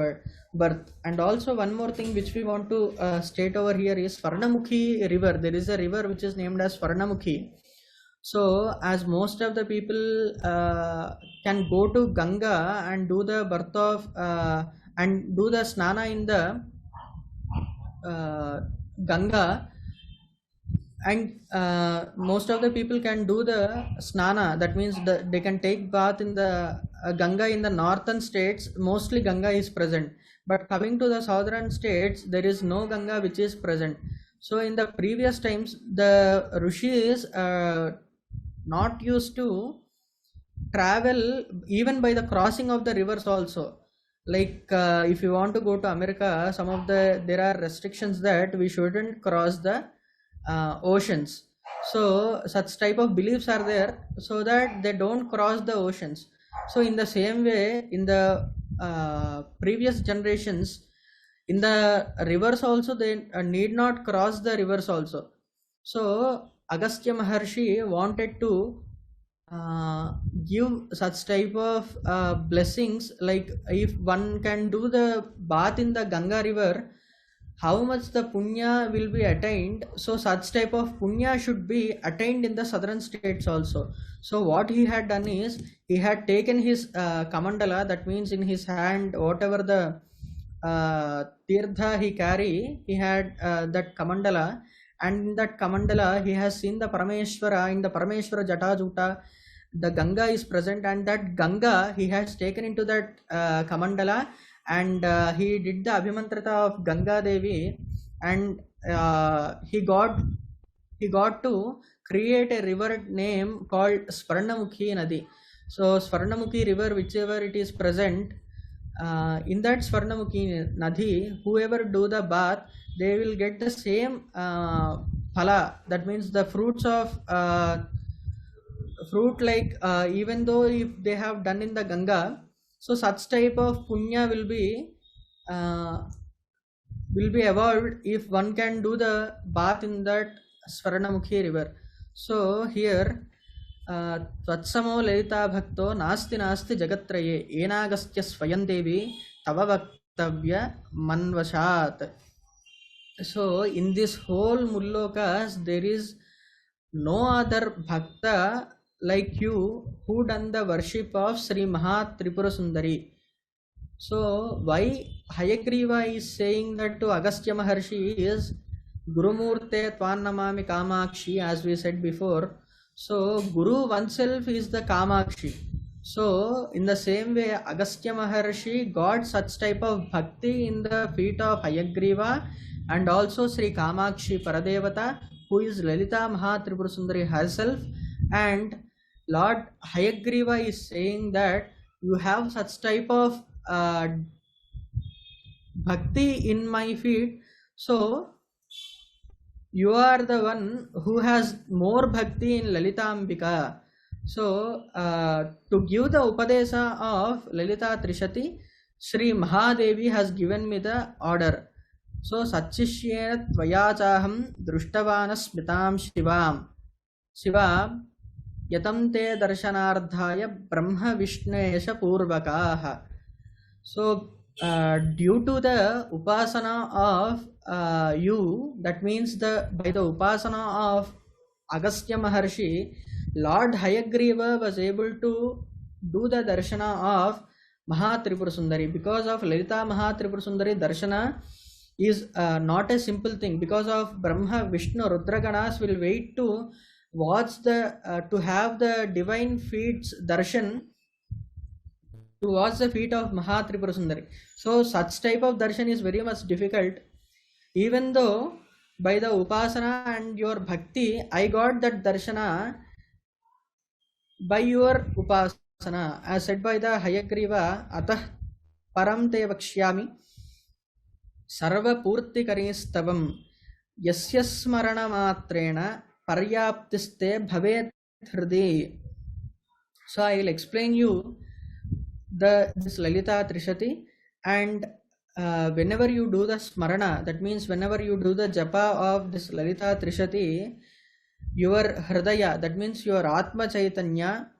birth. And also one more thing which we want to state over here is Swarnamukhi river. There is a river which is named as Swarnamukhi. So as most of the people can go to Ganga and do the birth of and do the snana in the Ganga, and most of the people can do the snana. That means they can take bath in the Ganga in the northern states. Mostly Ganga is present, but coming to the southern states, there is no Ganga which is present. So in the previous times, the rishis not used to travel even by the crossing of the rivers also. Like if you want to go to America, there are restrictions that we shouldn't cross the oceans. So such type of beliefs are there, so that they don't cross the oceans. So in the same way, in the previous generations, in the rivers also, they need not cross the rivers also. So Agastya Maharshi wanted to give such type of blessings, like if one can do the bath in the Ganga river, how much the punya will be attained. So such type of punya should be attained in the southern states also. So what he had done is, he had taken his kamandala, that means in his hand, whatever the tirtha he carry, he had that kamandala, and in that kamandala he has seen the Parameshwara. In the Parameshwara Jatajuta, the Ganga is present, and that Ganga he has taken into that kamandala, and he did the Abhimantrata of Ganga Devi, and he got to create a river name called Swarnamukhi Nadi. So Swarnamukhi river, whichever it is present, in that Swarnamukhi Nadi, whoever do the bath, they will get the same phala. That means the fruits of fruit, like even though if they have done in the Ganga, so such type of punya will be evolved if one can do the bath in that Swarnamukhi river. So here Tvatsamo Lalita Bhakto Nasti Nasti Jagatraye Enagastya Swayam Devi Tava Kartavya Manvashat. So in this whole Mullokas, there is no other Bhakta like you who done the worship of Sri Mahatripura Sundari. So why Hayagriva is saying that to Agastya Maharshi is Gurumurte Tvannamami Kamakshi, as we said before. So Guru oneself is the Kamakshi. So in the same way, Agastya Maharshi got such type of bhakti in the feet of Hayagriva and also Sri Kamakshi Paradevata, who is Lalita Mahatripura Sundari herself. And Lord Hayagriva is saying that you have such type of bhakti in my feet, so you are the one who has more bhakti in Lalita Ambika. So to give the upadesa of Lalitha Trishati, Sri Mahadevi has given me the order. So Satchishyena Tvayachaham Društavanas Smitam Shivam Yatam te darshanardhaya Brahma Vishnesha Purvakaha. So due to the upasana of you, that means by the upasana of Agastya Maharshi, Lord Hayagriva was able to do the darshana of Mahatripura Sundari. Because of Lalita Mahatripura Sundari, darshana is not a simple thing. Because of Brahma, Vishnu, Rudraganas will wait to watch to have the divine feet's darshan, to watch the feet of Mahatripura Sundari. So such type of darshan is very much difficult. Even though by the upasana and your bhakti, I got that darshana by your upasana, as said by the Hayagriva, Atah Param Te Vakshyami Sarva Purti Karistavam Yasya Smarana Matrena Paryaptiste Bhavet Hrdi. So I will explain you this Lalitha Trishati, and whenever you do the smarana, that means whenever you do the japa of this Lalitha Trishati, your hridaya, that means your Atma Chaitanya,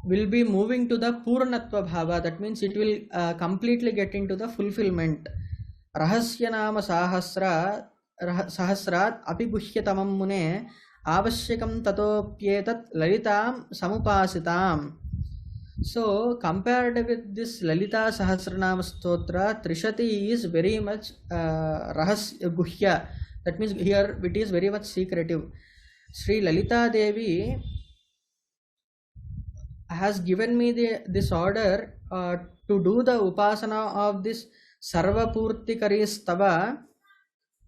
will be moving to the Purnatva Bhava, that means it will completely get into the fulfillment. Rahasya Nama Sahasrat Apiguhyatamam Mune Avashyakam Tatopyetat Lalitam Samupasitam. So compared with this Lalita Sahasranama Stotra, Trishati is very much Rahasya Guhya, that means here it is very much secretive. Sri Lalita Devi has given me this order to do the upasana of this Sarva Purti Karistava,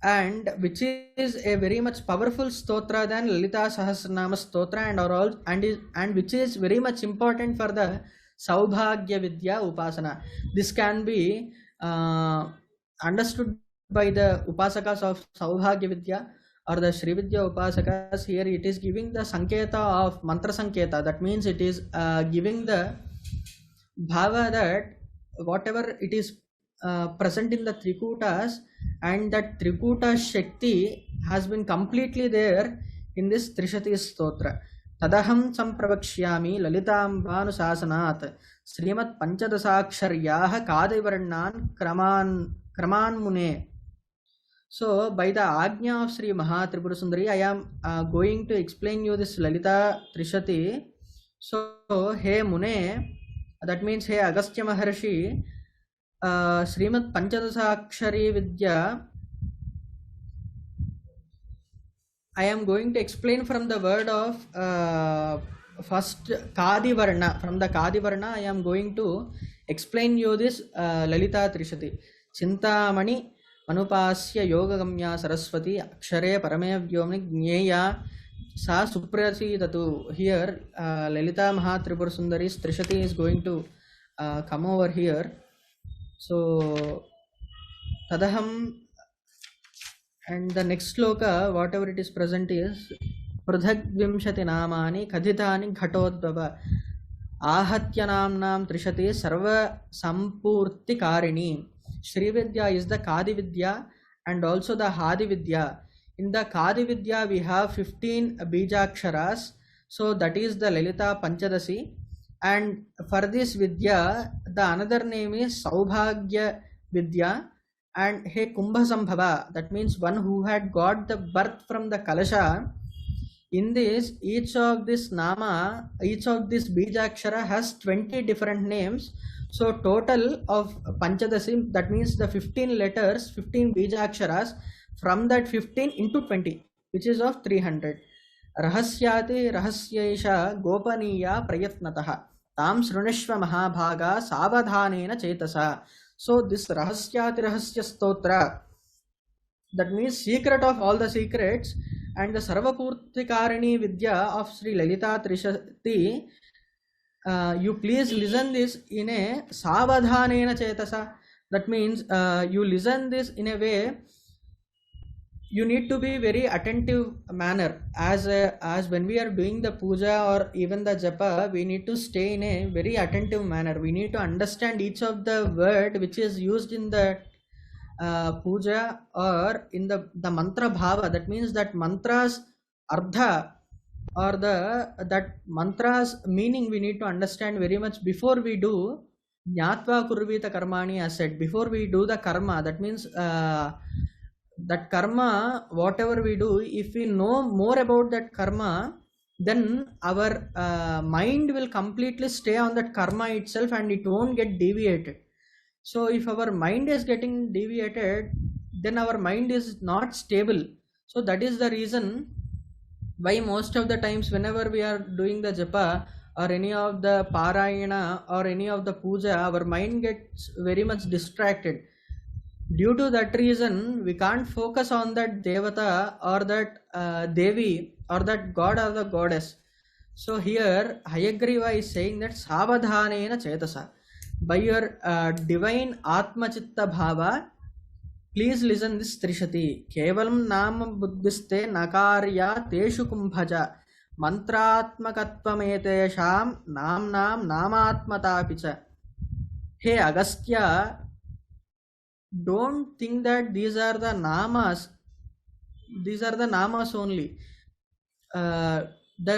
and which is a very much powerful stotra than Lalita Sahasranama Stotra, and which is very much important for the Saubhagya Vidya Upasana. This can be understood by the Upasakas of Saubhagya Vidya or the Sri Vidya Upasakas. Here it is giving the Sanketa of Mantra Sanketa, that means it is giving the Bhava that whatever it is present in the Tri-kutas, and that Tri-kuta Shakti has been completely there in this Trishati Stotra. Tadaham Sampravakshyami Lalitam Bhanusasanat Srimat Panchadasaksharyaha Kadivarnan Kraman Mune. So by the Ajna of Sri Mahatripura Sundari, I am going to explain you this Lalita Trishati. So Hey Mune, that means Hey Agastya Maharshi, Srimat Panchadasakshari Vidya, I am going to explain from the word of first Kadivarna. From the Kadivarna, I am going to explain you this Lalita Trishati. Chintamani Manupasya Yogagamya Saraswati Akshare Parame Vyomni Jneya Sa Suprasidatu. Here Lalita Mahatripura Sundari's Trishati is going to come over here. So Tadaham, and the next sloka, whatever it is present is Pradhagvimshati Namani Kadhitani Ghatodbhava Ahatya Namnam Trishati Sarva Sampurti Karini. Srividya is the Kadi Vidya and also the Hadi Vidya. In the Kadi Vidya we have 15 Bijaksharas, so that is the Lalita Panchadasi. And for this Vidya, the another name is Saubhagya Vidya, and He Kumbha Sambhava, that means one who had got the birth from the Kalasha. In this, each of this nama, each of this Bijakshara has 20 different names. So total of Panchadasi, that means the 15 letters, 15 Bijaksharas, from that 15 into 20, which is of 300. Rahasyati rahasyaisha gopaniya prayatnataha tam srunishva mahabhaga savadhanena chetasa. So this rahasyati rahasya stotra, that means secret of all the secrets, and the Sarvapurtikarini Vidya of Sri Lalitha Trishati, you please listen this in a savadhanena chetasa. That means you listen this in a way, you need to be very attentive manner, as when we are doing the puja or even the japa, we need to stay in a very attentive manner. We need to understand each of the word which is used in the puja or in the mantra bhava. That means that mantra's ardha or that mantra's meaning we need to understand very much before we do. Jnatva kurvita karmani, as said, before we do the karma. That means that karma, whatever we do, if we know more about that karma, then our mind will completely stay on that karma itself and it won't get deviated. So if our mind is getting deviated, then our mind is not stable. So that is the reason why most of the times whenever we are doing the japa or any of the parayana or any of the puja, our mind gets very much distracted. Due to that reason, we can't focus on that devata or that devi or that god or the goddess. So here Hayagriva is saying that savadhanena chetasa, by your divine atma chitta bhava, please listen this Trishati. Kevalam nama buddhiste nakarya teshu kumbhaja mantratmakatvametesham namnam namatmatapicha. Hey Agastya, don't think that these are the namas only. The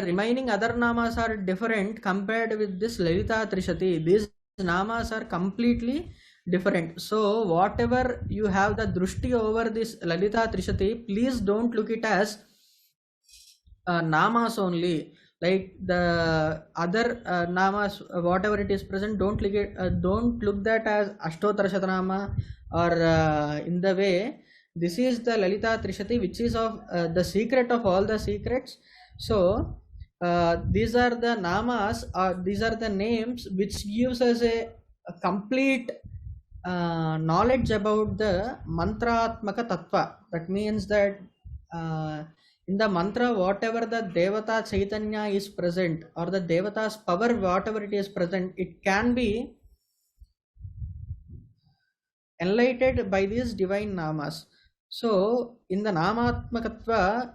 remaining other namas are different compared with this Lalitha Trishati. These namas are completely different. So whatever you have the drushti over this Lalitha Trishati, please don't look it as namas only. Like the other namas, whatever it is present, don't look that as Ashtottara Shatanama or in the way. This is the Lalitha Trishati, which is of the secret of all the secrets. So these are the namas, these are the names which gives us a complete knowledge about the mantratmaka tattva. That means that in the mantra, whatever the devata chaitanya is present or the devata's power, whatever it is present, it can be enlightened by these divine namas. So in the namatmakatva,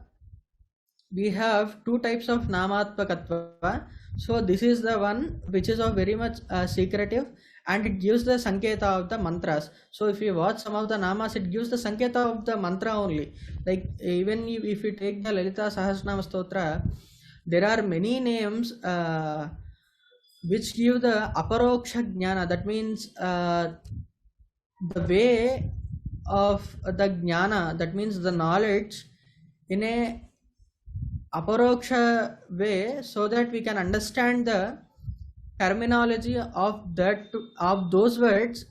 we have two types of namatmakatva. So this is the one which is of very much secretive, and it gives the sanketa of the mantras. So if you watch some of the namas, it gives the sanketa of the mantra only. Like even if you take the Lalita Sahasranama Stotra, there are many names which give the aparoksha jnana. That means the way of the jnana, that means the knowledge in a aparoksha way, so that we can understand the terminology of those words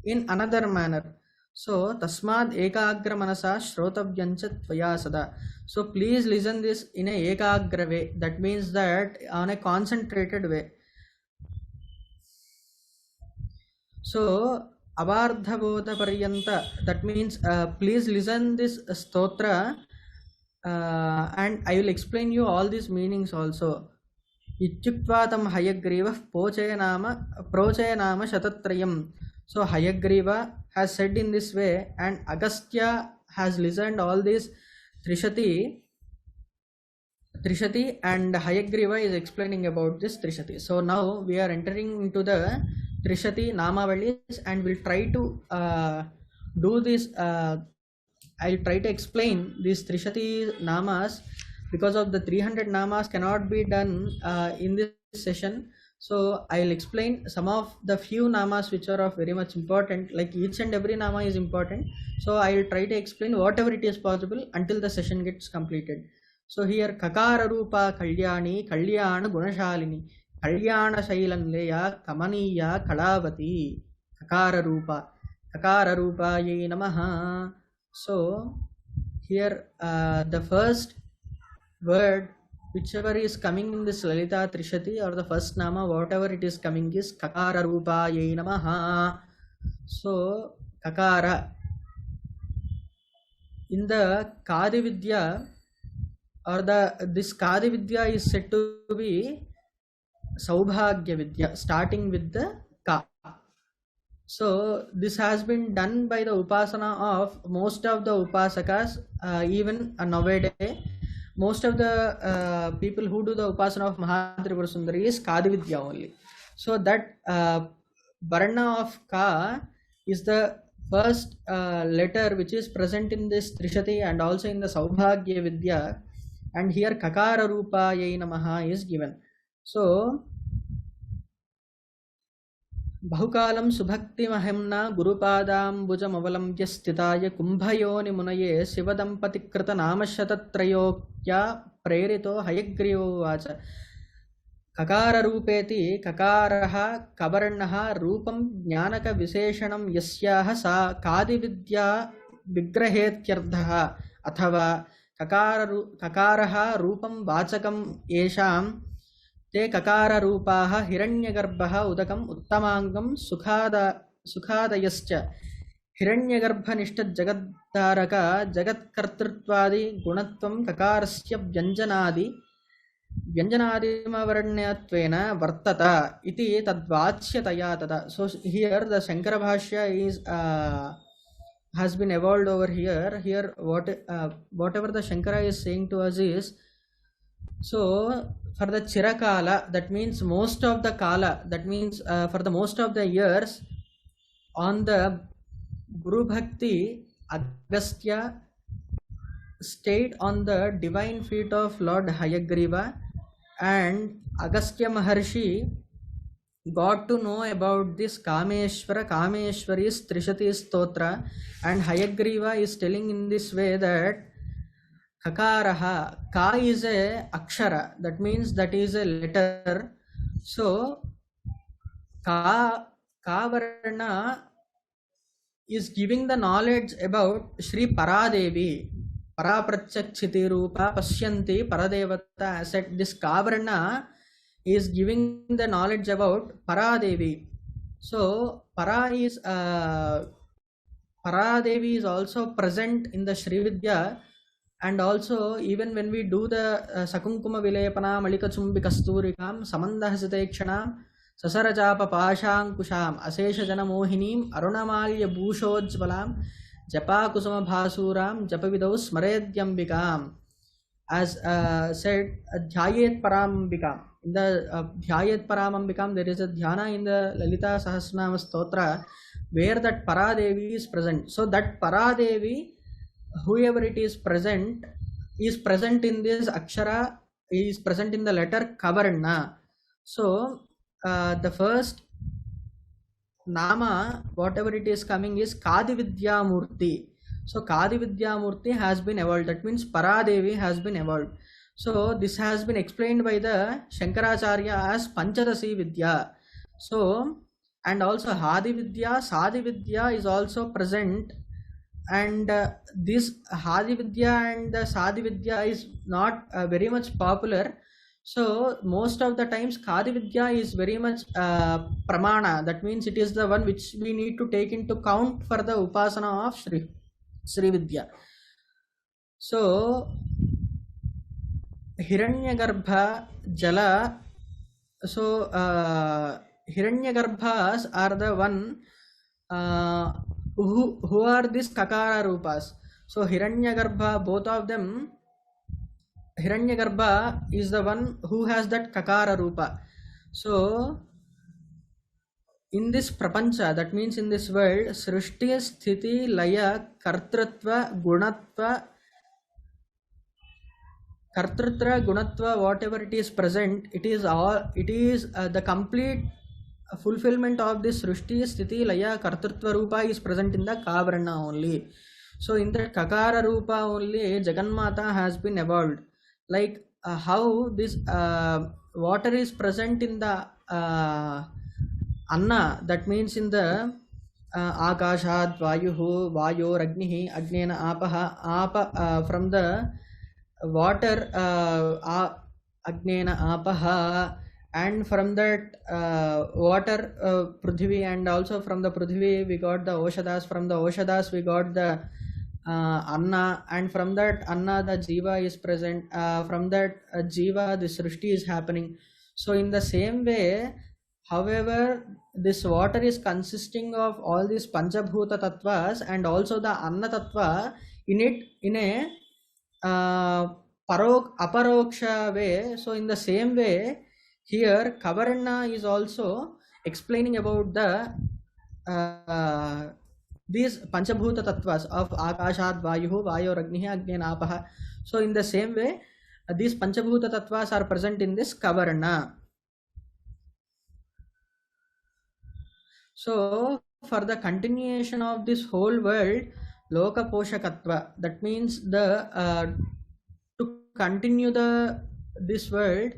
in another manner. So tasmad ekagra manasa shrotavyancha tvaya sada. So please listen this in a ekagra way. That means that on a concentrated way. So abardhabodha paryanta, that means please listen this stotra, and I will explain you all these meanings also. Ityuktvatam Hayagriva prochayanama shatatrayam. So Hayagriva has said in this way, and Agastya has listened all this Trishati, and Hayagriva is explaining about this Trishati. So now we are entering into the Trishati Namavalis, and we'll try to do this. I'll try to explain these Trishati Namas, because of the 300 namas cannot be done in this session. So I'll explain some of the few namas which are of very much important, like each and every nama is important. So I'll try to explain whatever it is possible until the session gets completed. So here Kakara Rupa Kalyani, Kalyana Gunashalini, Kalyana Shailanleya, Kamaniya, Kalavati, Kakara Rupa Ye Namaha. So here the first word whichever is coming in this Lalitha Trishati or the first nama, whatever it is coming is Kakara Rupa Ye Namaha. So Kakara in the Kaivalya or this Kaivalya is said to be Saubhagya Vidya, starting with the Ka. So this has been done by the upasana of most of the upasakas, even nowadays. Most of the people who do the upasana of Mahatripura Sundari is Kaivalya only. So that Varna of Ka is the first letter which is present in this Trishati and also in the Saubhagya Vidya, and here Kakara Rupa Ye Namaha is given. So Bahukalam Subhakti Mahemna Gurupadam Bujamavalamya Stitaya Kumbhayoni Munaye Sivadampati Krita Namashatatrayokya Prerito Hayagriva Vacha Kakara Rupeti Kakaraha Kavarnaha Rupam Jnanaka Viseshanam Yasyaha Sa Kaivalya Vigrahetyardhaha Athava Kakaraha Rupam Vachakam Yesham Te Kakara Rupaha Hiranyagarbha Udakam Uttamangam Sukhadayascha Hiranyagarbhanishta Jagaddaraka Jagatkartrtvadi Gunatvam Kakarasya Vyanjanadimavarnyatvena Vartata Iti Tadvachyataya Tada. So here the Shankara Bhashya is has been evolved over here. Here whatever the Shankara is saying to us is, so for the Chirakala, that means most of the Kala, that means for the most of the years, on the Guru Bhakti, Agastya stayed on the divine feet of Lord Hayagriva, and Agastya Maharshi got to know about this Kameshwari's Trishati Stotra, and Hayagriva is telling in this way that Kakaraha, Ka is a Akshara, that means that is a letter. So Kavarna is giving the knowledge about Sri Paradevi, Parapratchakchiti Rupa Pashyanti Paradevata. Said this Kavarna is giving the knowledge about Paradevi. So Paradevi is also present in the Srividya. And also, even when we do the Sakunkuma Vilepana Malika Chumbi Kasturikam, Samandahasitekshana, Sasarajapa Pashankusham, Asesha Janamohinim, Arunamalya Bhushojvalam, Japa Kusama Bhasuram, Japavidaus Smaredyambikam, as said, Dhyayet Parambikam. In the Dhyayet Paramambikam, there is a dhyana in the Lalita Sahasranama Stotra where that Paradevi is present. So that Paradevi, whoever it is present in this Akshara, is present in the letter Kavarna. So the first Nama, whatever it is coming, is Kaivalya Murti. So Kaivalya Murti has been evolved. That means Paradevi has been evolved. So this has been explained by the Shankaracharya as Panchadasi Vidya. So, and also Hadividya, Sadividya is also present. And this Hadividya and the Sadividya is not very much popular. So most of the times Kaivalya is very much pramana. That means it is the one which we need to take into count for the upasana of Srividya. So Hiranyagarbha Jala. So Hiranyagarbhas are the one who are these Kakara Rupas. So Hiranyagarbha, both of them, Hiranyagarbha is the one who has that Kakara Rupa. So in this Prapancha, that means in this world, Srishti, Sthiti, Laya, Kartritva, Gunatva, Kartritra, Gunatva, whatever it is present, it is the complete fulfillment of this Srushti, Sthiti, Laya, Kartrutva Rupa is present in the Kavarna only. So in the Kakara Rupa only Jaganmata has been evolved. Like how this water is present in the Anna, that means in the Akashad, Vayuhu, Vayo, Agnihi, Agnena, Apa, from the water, Agnena, Apaha, and from that water, Prithvi, and also from the Prithvi we got the Oshadas, from the Oshadas we got the Anna, and from that Anna the Jiva is present, from that Jiva the Srishti is happening. So in the same way, however, this water is consisting of all these Panchabhuta Tattvas and also the Anna Tattva in it in a aparoksha way. So in the same way, here Kavarna is also explaining about the these Panchabhuta Tattvas of Akashad, Vayuhu, Vayo, Agnihi, Agnena, Apaha. So in the same way, these Panchabhuta Tattvas are present in this Kavarna. So for the continuation of this whole world, Loka Poshakatva, that means the to continue this world,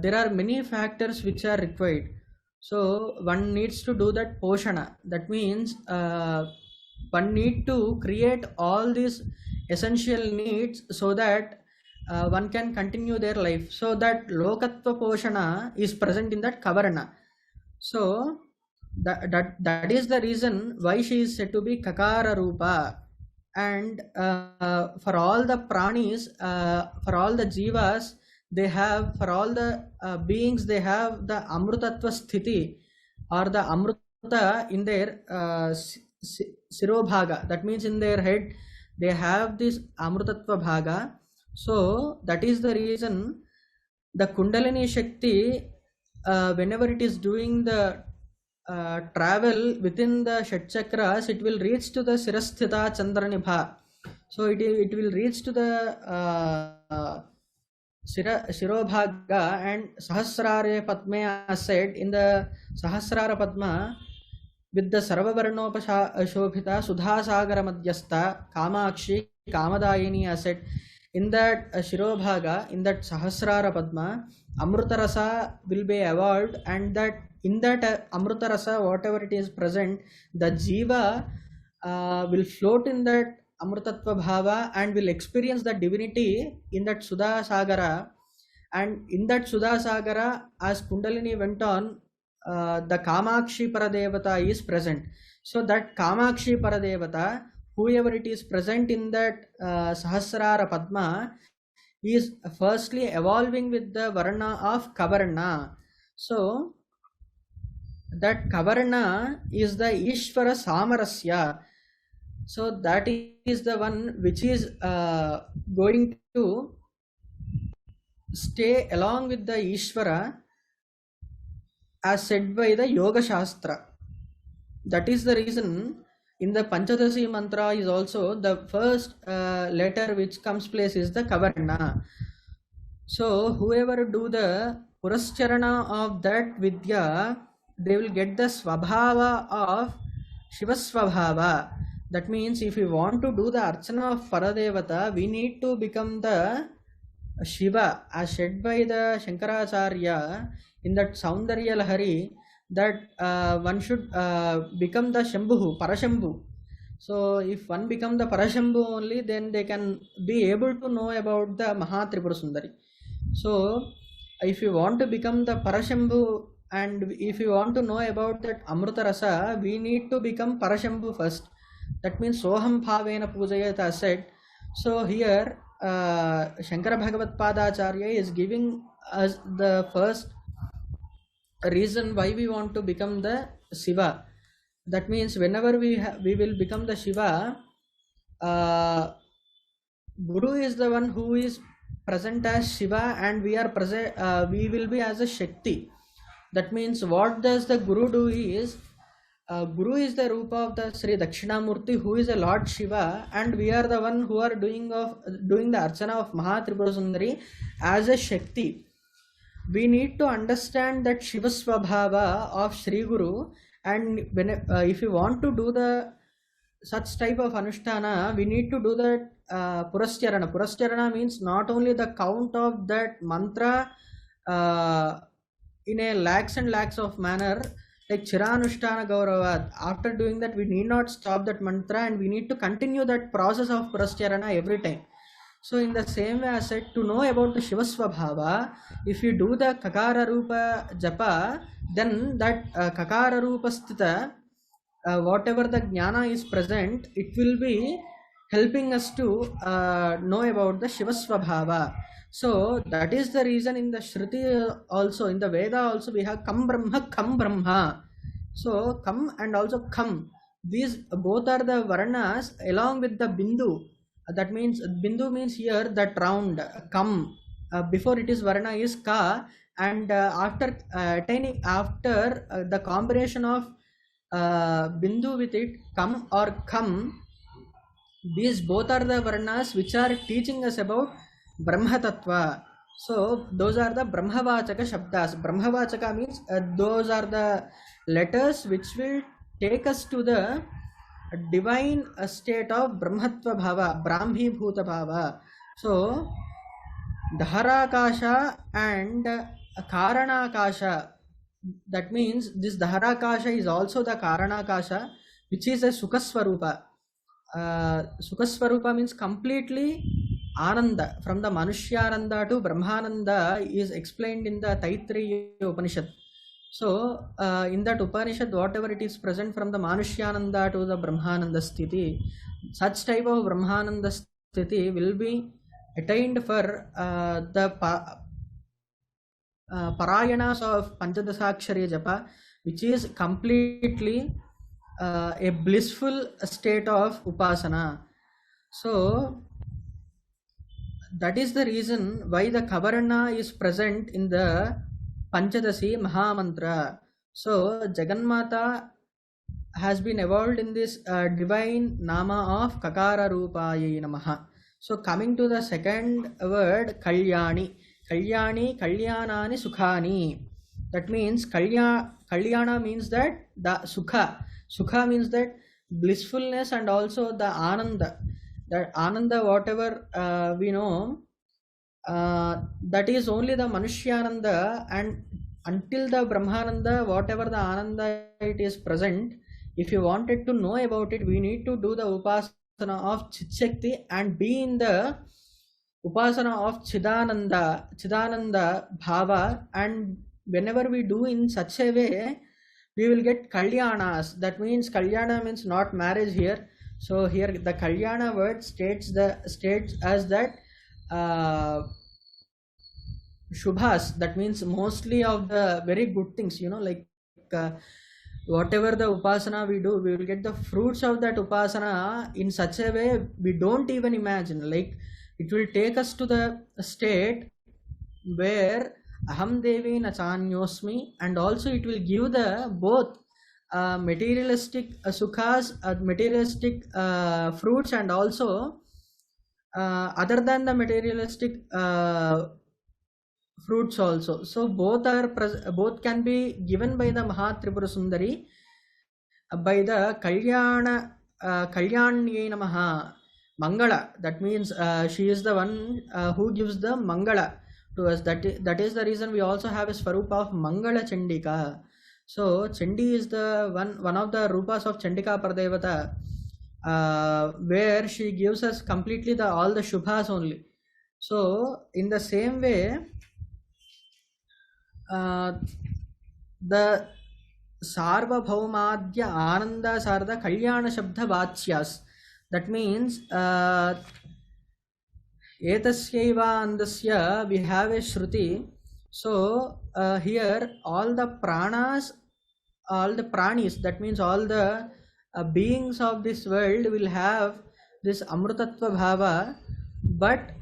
there are many factors which are required. So one needs to do that Poshana. That means one need to create all these essential needs so that one can continue their life. So that Lokatva Poshana is present in that Kavarna. So that is the reason why she is said to be Kakara Rupa. And for all the pranis, for all the jivas, they have, for all the beings, they have the Amrutatva Sthiti or the Amruta in their Sirobhaga. That means in their head, they have this Amrutatva Bhaga. So that is the reason the Kundalini Shakti, whenever it is doing the travel within the Shat Chakras, it will reach to the Sirasthita Chandranibha. So it will reach to the Shirobhaga, and Sahasrare Padma said in the Sahasrara Padma with the Sarvavarnopashobhita Sudha Sagara Madhyasta Kamakshi Kamadayini said in that Shirobhaga, in that Sahasrara Padma, Amrutarasa will be evolved, and that in that Amrutarasa, whatever it is present, the Jiva will float in that Amrutatva Bhava and will experience the divinity in that Sudha Sagara. And in that Sudha Sagara, as Kundalini went on, the Kamakshi Paradevata is present. So that Kamakshi Paradevata, whoever it is present in that Sahasrara Padma, is firstly evolving with the Varna of Kavarna. So that Kavarna is the Ishvara Samarasya. So that is the one which is going to stay along with the Ishvara as said by the Yoga Shastra. That is the reason in the Panchadasi mantra is also the first letter which comes place is the Kavarna. So whoever do the Purascharana of that Vidya, they will get the Swabhava of Shivaswabhava. That means if we want to do the Archana of Paradevata, we need to become the Shiva as said by the Shankaracharya in that Saundarya Lahari, that one should become the Shambhu, Parashambhu. So if one become the Parashambhu only, then they can be able to know about the Mahatripura Sundari. So if you want to become the Parashambhu and if you want to know about that Amruta Rasa, we need to become Parashambhu first. That means Soham Bhavena Pujayata said. So here Shankara Bhagavat Padacharya is giving us the first reason why we want to become the Shiva. That means whenever we will become the Shiva, Guru is the one who is present as Shiva and we are present, we will be as a Shakti. That means what does the Guru do is, Guru is the Rupa of the Sri Dakshinamurti, who is a Lord Shiva, and we are the one who are doing the Archana of Mahatripura Sundari as a Shakti. We need to understand that Shiva Swabhava of Sri Guru, and if you want to do the such type of Anushtana, we need to do that Purascharana. Purascharana means not only the count of that mantra in a lakhs and lakhs of manner, like Chiranushtana Gauravat. After doing that, we need not stop that mantra, and we need to continue that process of Purascharana every time. So in the same way I said, to know about the Shiva Swabhava, if you do the Kakara Rupa Japa, then that Kakara Rupa Sthita, whatever the Jnana is present, it will be helping us to know about the Shiva Swabhava. So that is the reason in the Shruti also, in the Veda also, we have Kam Brahma, Kam Brahma. So Kam and also Kam, these both are the Varnas along with the Bindu. That means Bindu means here that round Kam. Before it is Varna is Ka, and after attaining, after the combination of Bindu with it, Kam or Kam, these both are the Varnas which are teaching us about Brahma Tattva. So those are the Brahmavachaka Shabdas. Brahmavachaka means those are the letters which will take us to the divine state of Brahmatva Bhava, Brahmi Bhuta Bhava. So Dharakasha and Karanakasha, that means this Dharakasha is also the Karanakasha, which is a Sukhaswarupa. Sukhaswarupa means completely Ananda. From the Manushyananda to Brahmananda is explained in the Taittiriya Upanishad. So in that Upanishad, whatever it is present from the Manushyananda to the Brahmananda Sthiti, such type of Brahmananda Sthiti will be attained for the Parayanas of Panchadasakshari Japa, which is completely a blissful state of Upasana. So that is the reason why the Kavarana is present in the Panchadasi Mahamantra. So Jagannatha has been evolved in this divine Nama of Kakara Rupaye Namaha. So coming to the second word, Kalyani. Kalyani, Kalyanani, Sukhani. That means Kalyana means that the Sukha. Sukha means that blissfulness, and also the Ananda. That Ananda, whatever we know, that is only the Manushyananda, and until the Brahmananda, whatever the Ananda it is present, if you wanted to know about it, we need to do the Upasana of Chit-Shakti and be in the Upasana of Chidananda Bhava, and whenever we do in such a way, we will get Kalyanas. That means Kalyana means not marriage here. So here the Kalyana word states as that Shubhas, that means mostly of the very good things, like whatever the Upasana we do, we will get the fruits of that Upasana in such a way we don't even imagine. Like it will take us to the state where Aham Devi Nachanyosmi, and also it will give the both materialistic sukhas, materialistic fruits, and also other than the materialistic fruits also. So both can be given by the Mahatripura Sundari by the Kalyanyai Namaha Mangala. That means she is the one who gives the Mangala to us. That is the reason we also have a Swarupa of Mangala Chandika. So Chandi is the one of the Rupas of Chandika Pradevata, where she gives us completely all the Shubhas only. So in the same way, the Sarva Bhaumadya Ananda Sarda Kalyana Shabda Vachyas. That means Etasyaiva Andasya, we have a Shruti. So here all the pranas, all the pranis, that means all the beings of this world will have this Amrutatva Bhava, but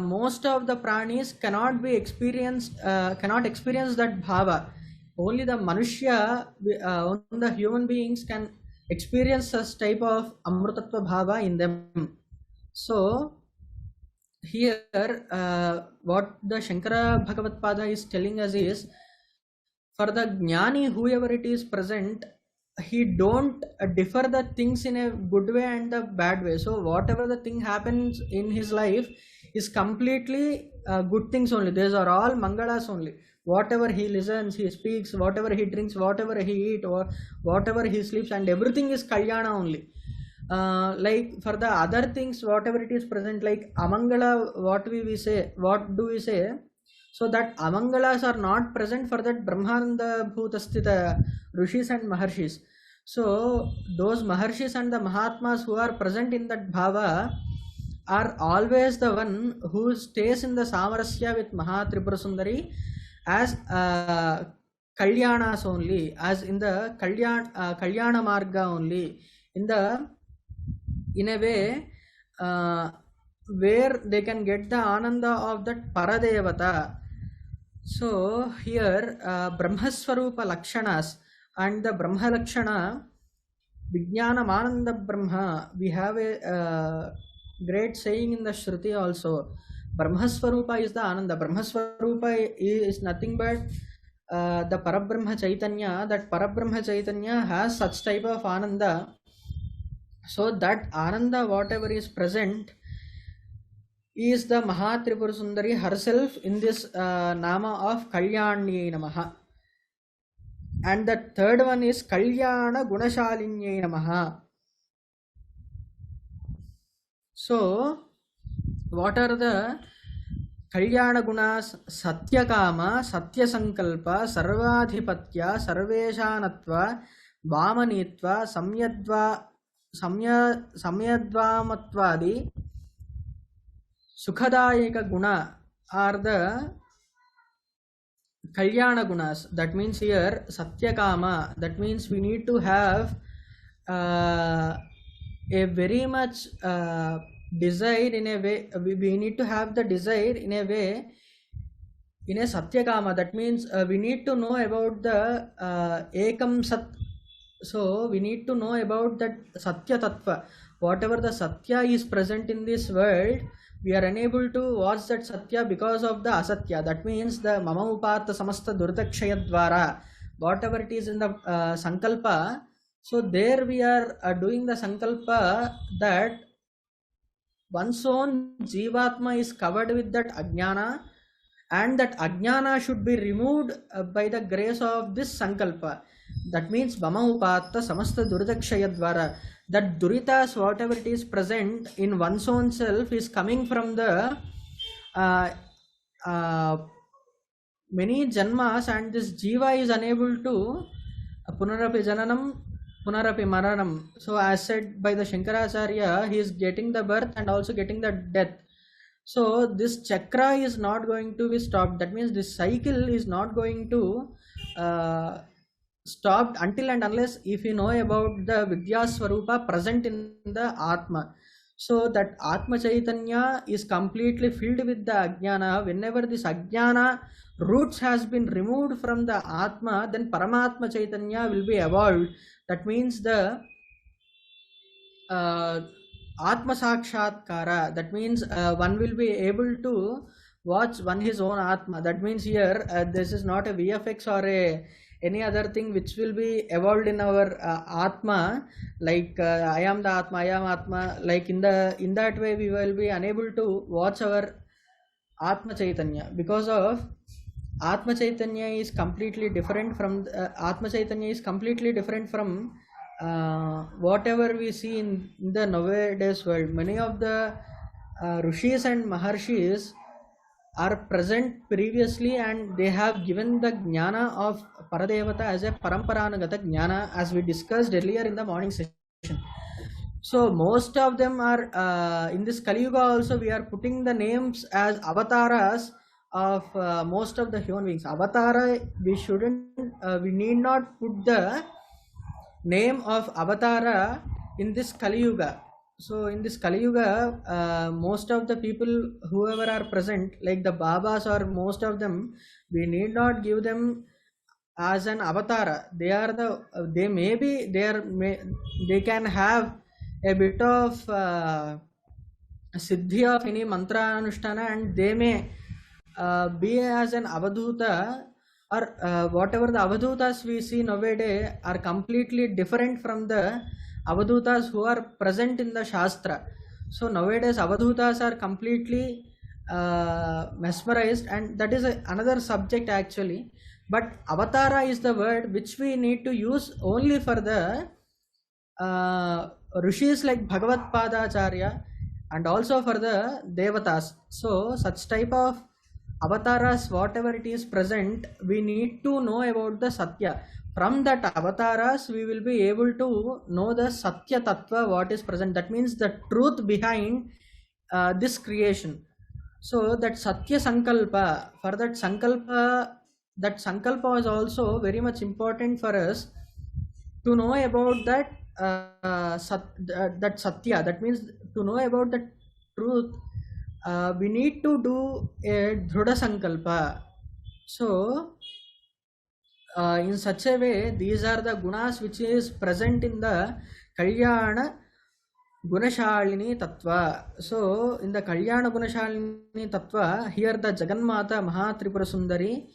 most of the pranis cannot experience that Bhava. only the Manushya, only the human beings can experience such type of Amrutatva Bhava in them. So here what the Shankara Bhagavad Pada is telling us is, for the Jnani, whoever it is present, he don't differ the things in a good way and the bad way. So whatever the thing happens in his life is completely good things only. These are all mangalas only. Whatever he listens, he speaks, whatever he drinks, whatever he eats, or whatever he sleeps, and everything is kalyana only. Like for the other things, whatever it is present, like amangala, what do we say? So that amangalas are not present for that Brahmananda Bhutasthita Rishis and Maharshis. So those Maharshis and the Mahatmas who are present in that Bhava are always the one who stays in the Samarasya with Mahatripura Sundari as Kalyanas only, as in the Kalyana Marga only, in a way where they can get the Ananda of that Paradevata. So here Brahmaswarupa Lakshanas and the Brahma Lakshana Vijnana Ananda Brahma, we have a great saying in the Shruti also. Brahmaswarupa is the Ananda. Brahmaswarupa is nothing but the Parabrahma Chaitanya. That Parabrahma Chaitanya has such type of Ananda. So that Ananda, whatever is present, is the Mahatripura Sundari herself in this Nama of Kalyani Namaha. And the third one is Kalyana Gunashalinyai Namaha. So, what are the Kalyana Gunas? Satyakama, Satyasankalpa, Sarvadhipatya, Sarveshanatva, Vamanitva, Samyadvamatvadi, Sukhadayika Guna are the Kalyana Gunas. That means here Satyakama, that means we need to have a very much desire in a way. We need to have the desire in a way, in a Satyakama. That means we need to know about the Ekam Sat. So we need to know about that Satya Tattva. Whatever the Satya is present in this world, we are unable to watch that Satya because of the Asatya. That means the Mama Upata Samasta Durtakshaya Dvara, whatever it is in the Sankalpa. So there we are doing the Sankalpa that one's own Jivatma is covered with that Ajnana, and that Ajnana should be removed by the grace of this Sankalpa. That means Mama Upata Samasta Durtakshaya Dvara. That Duritas, whatever it is present in one's own self, is coming from the many janmas, and this Jiva is unable to Punarapi Jananam, Punarapi Maranam. So as said by the Shankaracharya, he is getting the birth and also getting the death. So this chakra is not going to be stopped. That means this cycle is not going to stopped until and unless if you know about the Vidya Swarupa present in the Atma. So that Atma Chaitanya is completely filled with the Ajnana. Whenever this Ajnana roots has been removed from the Atma, then Paramatma Chaitanya will be evolved. That means the Atma Sakshatkara. That means one will be able to watch one his own Atma. That means here this is not a VFX or any other thing which will be evolved in our Atma, like I am the Atma, I am Atma. Like in that way we will be unable to watch our Atma Chaitanya, because of Atma Chaitanya is completely different from Atma Chaitanya is completely different from whatever we see in the nowadays world. Many of the Rishis and Maharshis are present previously, and they have given the Jnana of Paradevata as a Paramparanagata Jnana, as we discussed earlier in the morning session. So most of them are in this Kali Yuga also we are putting the names as avatars of most of the human beings. Avatara, we need not put the name of Avatara in this Kali Yuga. So in this Kali Yuga, most of the people whoever are present, like the Babas or most of them, we need not give them as an avatara. They may be they can have a bit of siddhi of any mantra anushtana, and they may be as an avadhuta, or whatever the avadhutas we see nowadays are completely different from the avadhutas who are present in the shastra. So nowadays avadhutas are completely mesmerized, and that is another subject actually. But avatara is the word which we need to use only for the rishis like Bhagavat Padacharya, and also for the devatas. So such type of avatars, whatever it is present, we need to know about the satya. From that avatars we will be able to know the satya tattva, what is present. That means the truth behind this creation. So that satya sankalpa, for that sankalpa is also very much important for us to know about that that satya. That means to know about the truth, we need to do a dhrudha sankalpa. So in such a way, these are the gunas which is present in the Kalyana Gunashalini Tattva. So in the Kalyana Gunashalini Tattva, here the Jagannmata Mahatripura Sundari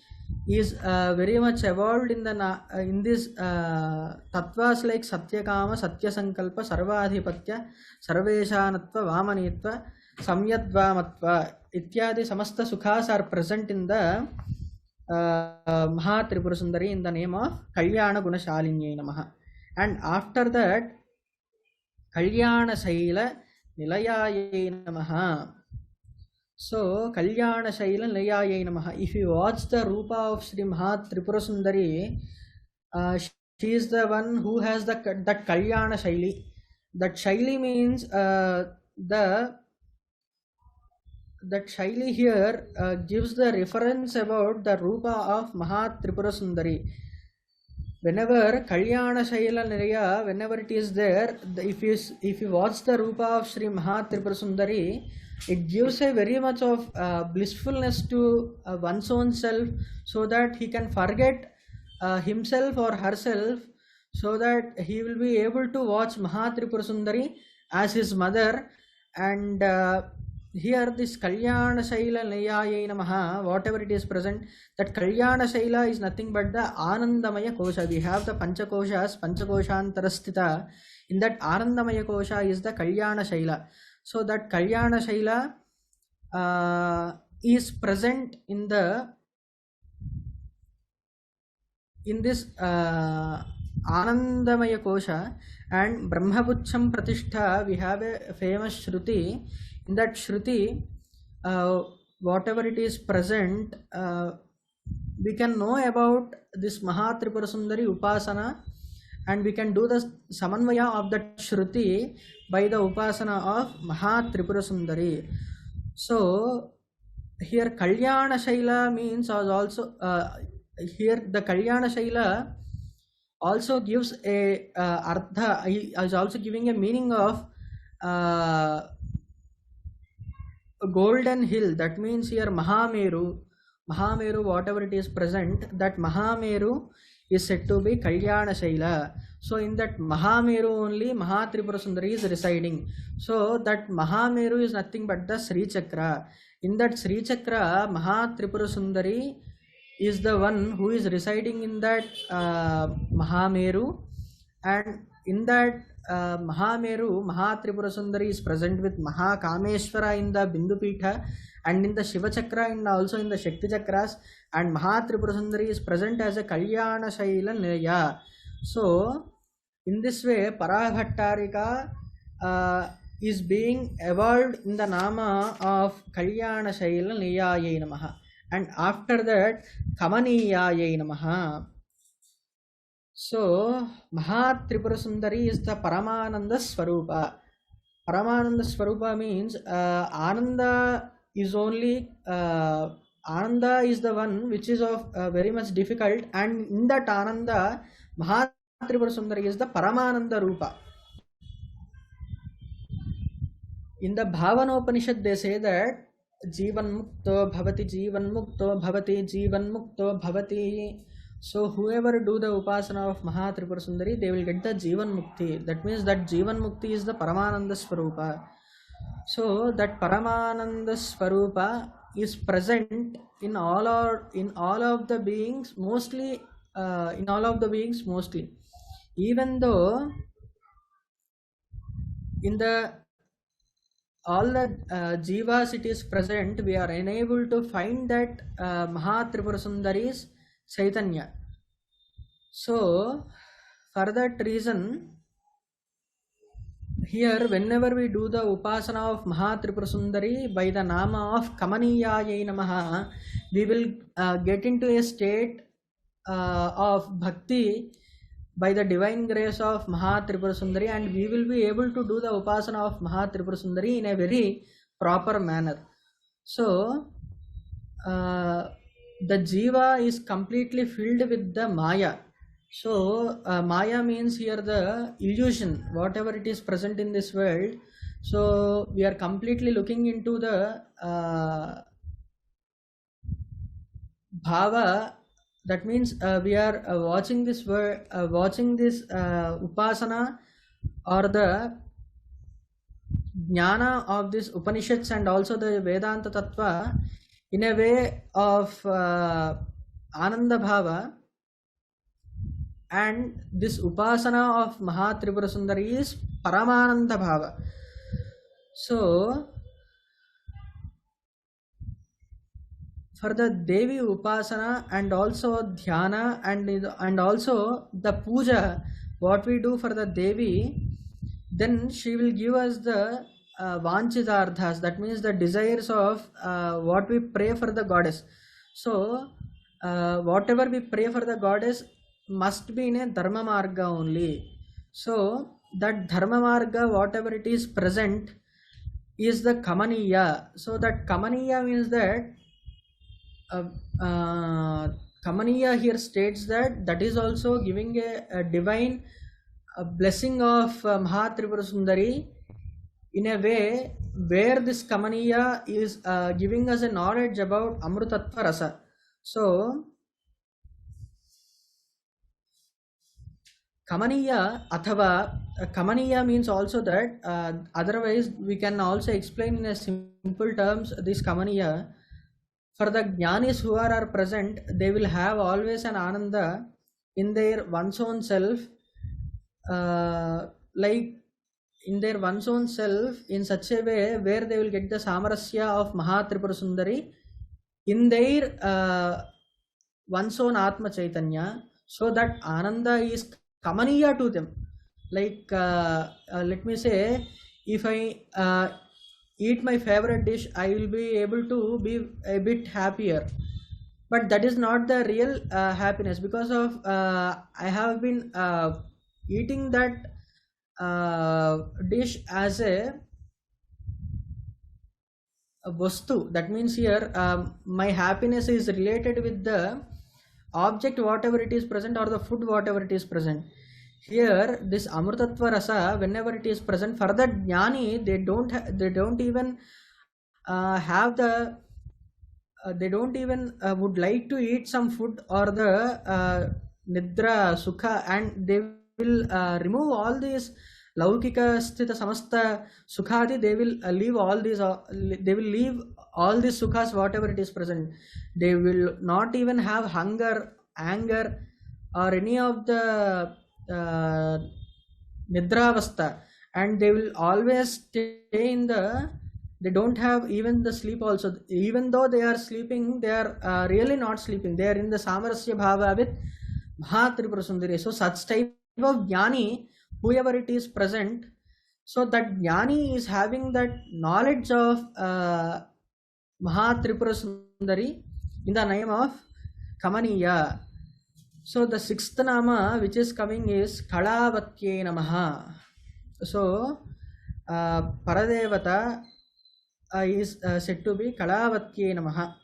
is very much evolved in the in this tattvas like Satyakama, Satya Sankalpa, Sarvadhipatya, Sarveshanatva, Vamanitva, Samyadvamatva ityadi samasta sukhas are present in the Mahatripura Sundari in the name of Kalyana Gunashalinyai Namaha. And after that, Kalyana Shaila Nilayayai Namaha. So Kalyana Shaila Nilayayai Namaha. If you watch the Rupa of Sri Mahatripura Sundari, she is the one who has that Kalyana Shaili. That Shaili means that Shaili here gives the reference about the Rupa of Mahatripura Sundari. Whenever Kalyana Shaila Niraya, whenever it is there, if you watch the Rupa of Sri Mahatripura Sundari, it gives a very much of blissfulness to one's own self, so that he can forget himself or herself, so that he will be able to watch Mahatripura Sundari as his mother. And here this Kalyana Shaila Nayayai Namaha, whatever it is present, that Kalyana Shaila is nothing but the Anandamaya Kosha. We have the Panchakoshas, Panchakoshantarasthita. In that Anandamaya Kosha is the Kalyana Shaila. So that Kalyana Shaila is present in this Anandamaya Kosha. And Brahmapucham Pratishtha, we have a famous Shruti. In that Shruti, whatever it is present, we can know about this Mahatripura Sundari Upasana, and we can do the Samanvaya of that Shruti by the Upasana of Mahatripura Sundari. So here Kalyana Shaila means also here the Kalyana Shaila also gives a Artha, is also giving a meaning of a golden hill. That means here Mahameru, whatever it is present, that Mahameru is said to be Kalyana Shaila. So in that Mahameru only Mahatripura Sundari is residing. So that Mahameru is nothing but the Sri Chakra. In that Sri Chakra, Mahatripura Sundari is the one who is residing in that Mahameru. And in that Mahameru, Mahatripura Sundari is present with Mahakameshwara in the Bindu Pitha, and in the Shiva Chakra, and also in the Shakti Chakras. And Mahatripura Sundari is present as a Kalyana Shaila Nilaya. So in this way, Parabhattarika is being evolved in the Nama of Kalyana Shaila Niyayai Namaha. And after that, Kamaniyayai Namaha. So Mahatripura Sundari is the Paramananda Swarupa. Paramananda Swarupa means Ananda is only Ananda is the one which is of very much difficult, and in that Ananda, Mahatripura Sundari is the Paramananda Rupa. In the Bhavanopanishad they say that Jivan Mukto Bhavati, Jivan Mukto Bhavati, Jivan Mukto Bhavati. So whoever do the upasana of Mahatripura Sundari, they will get the Jivan Mukti. That means that Jivan Mukti is the Paramananda Swarupa. So that Paramananda Swarupa is present in all of the beings, mostly in all of the beings mostly. Even though in the all the jivas it is present, we are unable to find that Mahatripura Sundari's Chaitanya. So for that reason, here whenever we do the upasana of Mahatripura Sundari by the nama of Kamaniyayai Namaha, we will get into a state of bhakti by the divine grace of Mahatripura Sundari, and we will be able to do the upasana of Mahatripura Sundari in a very proper manner. So the jiva is completely filled with the Maya. So Maya means here the illusion, whatever it is present in this world. So we are completely looking into the bhava. That means we are watching this upasana or the jnana of this Upanishads and also the Vedanta Tattva in a way of Ananda Bhava, and this upasana of Mahatripura Sundari is Paramananda Bhava. So for the Devi Upasana and also Dhyana and also the Puja, what we do for the Devi, then she will give us the Vanchitardhas, that means the desires of what we pray for the goddess. So whatever we pray for the goddess must be in a Dharma Marga only. So that Dharma Marga, whatever it is present, is the Kamaniya. So that Kamaniya means that Kamaniya here states that is also giving a divine blessing of Mahatripura Sundari in a way where this Kamaniya is giving us a knowledge about Amrutattva Rasa. So Kamaniya athava Kamaniya means also that otherwise we can also explain in a simple terms this Kamaniya. For the jnanis who are present, they will have always an ananda in their one's own self, like in their one's own self in such a way where they will get the samarasya of Mahatripura Sundari in their one's own Atma Chaitanya, so that ananda is Kamaniya to them. Like let me say, if I eat my favorite dish, I will be able to be a bit happier, but that is not the real happiness, because of I have been eating that dish as a vastu. That means here my happiness is related with the object whatever it is present, or the food whatever it is present. Here this Amrutattva Rasa, whenever it is present, for the jnani, they don't even have the they don't even would like to eat some food or the nidra sukha, and they will remove all these laukika sthita samasta sukhadi. They will leave all these they will leave all these sukhas whatever it is present. They will not even have hunger, anger, or any of the nidravasta, and they will always stay in the, they don't have even the sleep also. Even though they are sleeping, they are really not sleeping. They are in the samarasya bhava with Mahatripura Sundari. So such type of jnani, whoever it is present, so that jnani is having that knowledge of Mahatripura Sundari in the name of Kamaniya. So the sixth nama which is coming is Kaivalya Namaha. So Paradevata is said to be Kaivalya Namaha.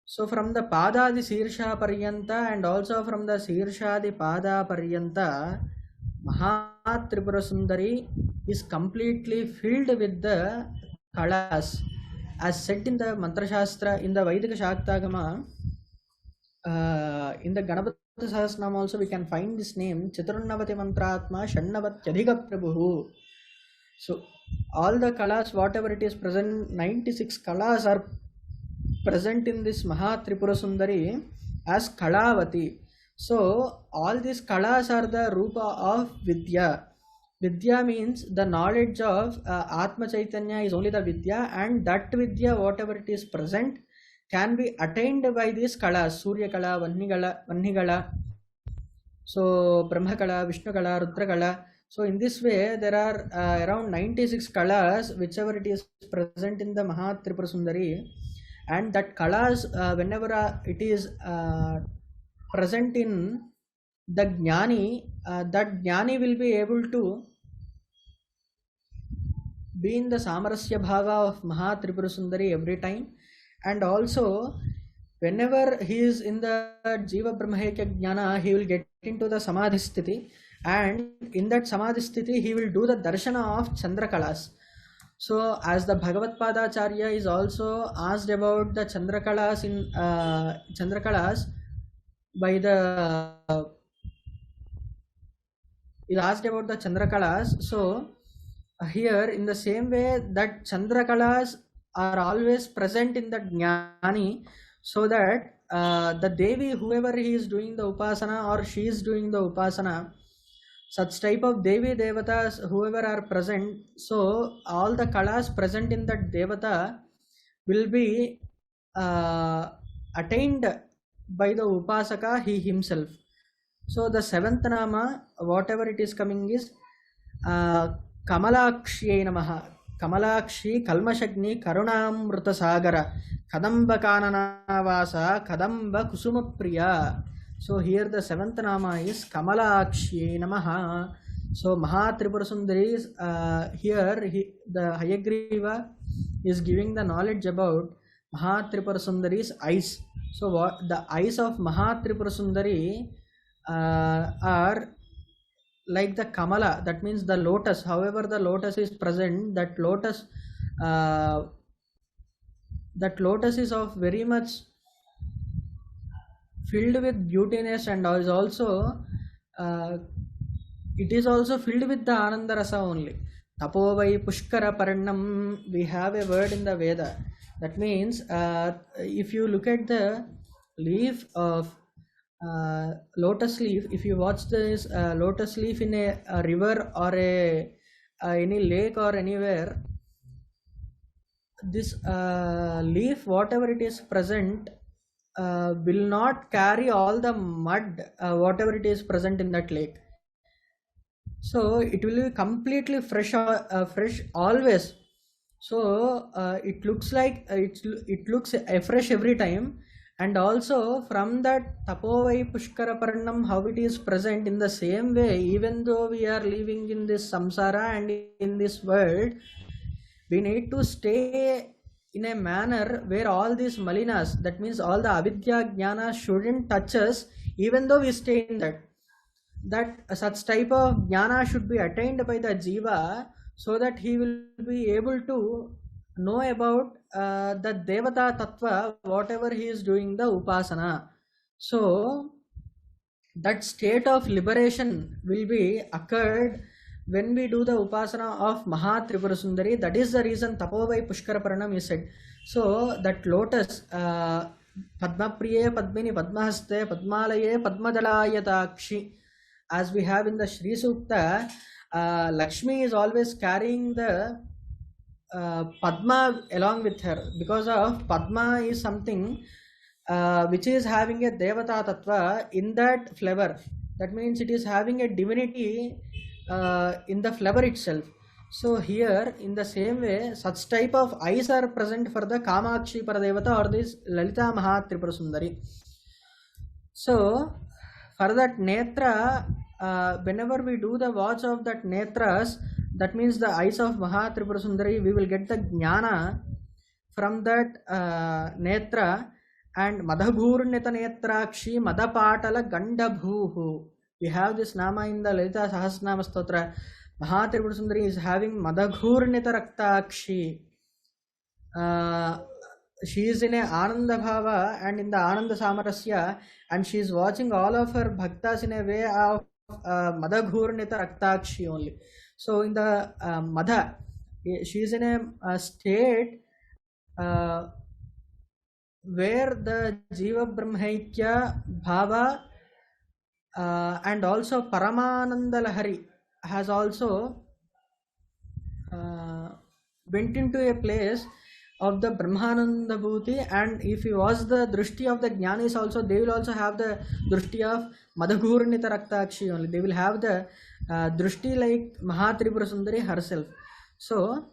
So from the Padadi Sirsha Paryanta and also from the Sirshadi Pada Paryanta, Mahatripura Sundari is completely filled with the Kalas, as said in the Mantra Shastra in the Vaidika Shaktagama. In the Ganapati Sahasranam also we can find this name Chaturannavati Mantratma Shannavatyadhika Prabhu. So all the kalas, whatever it is present, 96 kalas are present in this Mahatripura Sundari as Kalavati. So all these kalas are the rupa of Vidya. Vidya means the knowledge of Atma Chaitanya is only the Vidya, and that Vidya, whatever it is present, can be attained by these kalas, Surya Kala, Vanni Kala, so Brahma Kala, Vishnu Kala, Rudra Kala. So in this way, there are around 96 kalas, whichever it is present in the Mahatripura Sundari, and that kalas, whenever it is present in the Jnani, that Jnani will be able to be in the Samarasya Bhava of Mahatripura Sundari every time, and also whenever he is in the Jiva Brahmaikya Jnana, he will get into the Samadhi Sthiti, and in that Samadhi Sthiti he will do the Darshana of Chandra Kalas. So as the Bhagavat Padacharya is also asked about the Chandra Kalas in Chandra Kalas by the is asked about the Chandra Kalas. So here in the same way that Chandra Kalas are always present in the Jnani, so that the Devi, whoever he is doing the Upasana or she is doing the Upasana, such type of Devi Devatas, whoever are present, so all the Kalas present in that Devata will be attained by the Upasaka, he himself. So the seventh Nama, whatever it is coming is Kamalakshye Namaha. Kamalakshi Kalmashagni Karunamruta Sagara Kadamba Kananavasa Kadamba Kusuma Priya. So here the seventh Nama is Kamalakshye Namaha. So Mahatripura Sundari is here the Hayagriva is giving the knowledge about Mahatripura Sundari's eyes. So what the eyes of Mahatripura Sundari are like the Kamala, that means the lotus. However, the lotus is present, that lotus is of very much filled with beautiness, and is also it is also filled with the Ananda Rasa only. Tapovai Pushkara Parannam, we have a word in the Veda. That means if you look at the leaf of lotus leaf, if you watch this lotus leaf in a river or any lake or anywhere, this leaf, whatever it is present, will not carry all the mud, whatever it is present in that lake. So it will be completely fresh always. So it looks like it looks fresh every time. And also from that Tapovai Pushkara Parannam, how it is present, in the same way, even though we are living in this samsara and in this world, we need to stay in a manner where all these malinas, that means all the avidya jnana, shouldn't touch us, even though we stay in that such type of jnana should be attained by the jiva, so that he will be able to know about the Devata Tattva, whatever he is doing the Upasana. So that state of liberation will be occurred when we do the Upasana of Mahatripura Sundari. That is the reason Tapovai Pushkara Paranam is said. So that lotus, Padma Priye Padmini Padmahaste Padmalaye Padmadalayataakshi, as we have in the Shri Sukta, Lakshmi is always carrying the Padma along with her, because of Padma is something which is having a Devata Tattva in that flower. That means it is having a divinity in the flower itself. So here in the same way, such type of eyes are present for the Kamakshi Paradevata or this Lalita Mahatripura Sundari. So for that Netra, whenever we do the watch of that Netras, that means the eyes of Mahatripura Sundari, we will get the Jnana from that Netra. And Madhabhurnita Netrakshi Madapatala Gandabhuhu. We have this Nama in the Lalita Sahasranama Stotra. Mahatripura Sundari is having Madhabhurnita Raktakshi. she is in a Ananda Bhava and in the Ananda Samarasya, and she is watching all of her bhaktas in a way of Madhaghurnita Raktakshi only. So in the Madha, she is in a state where the Jiva Brahmaikya Bhava and also Paramananda Lahari has also went into a place of the Brahmananda Bhuti, and if he was the Drushti of the Jnanis also, they will also have the Drushti of Madhaghurnita Raktakshi only. They will have the Drushti like Mahatripura Sundari herself. So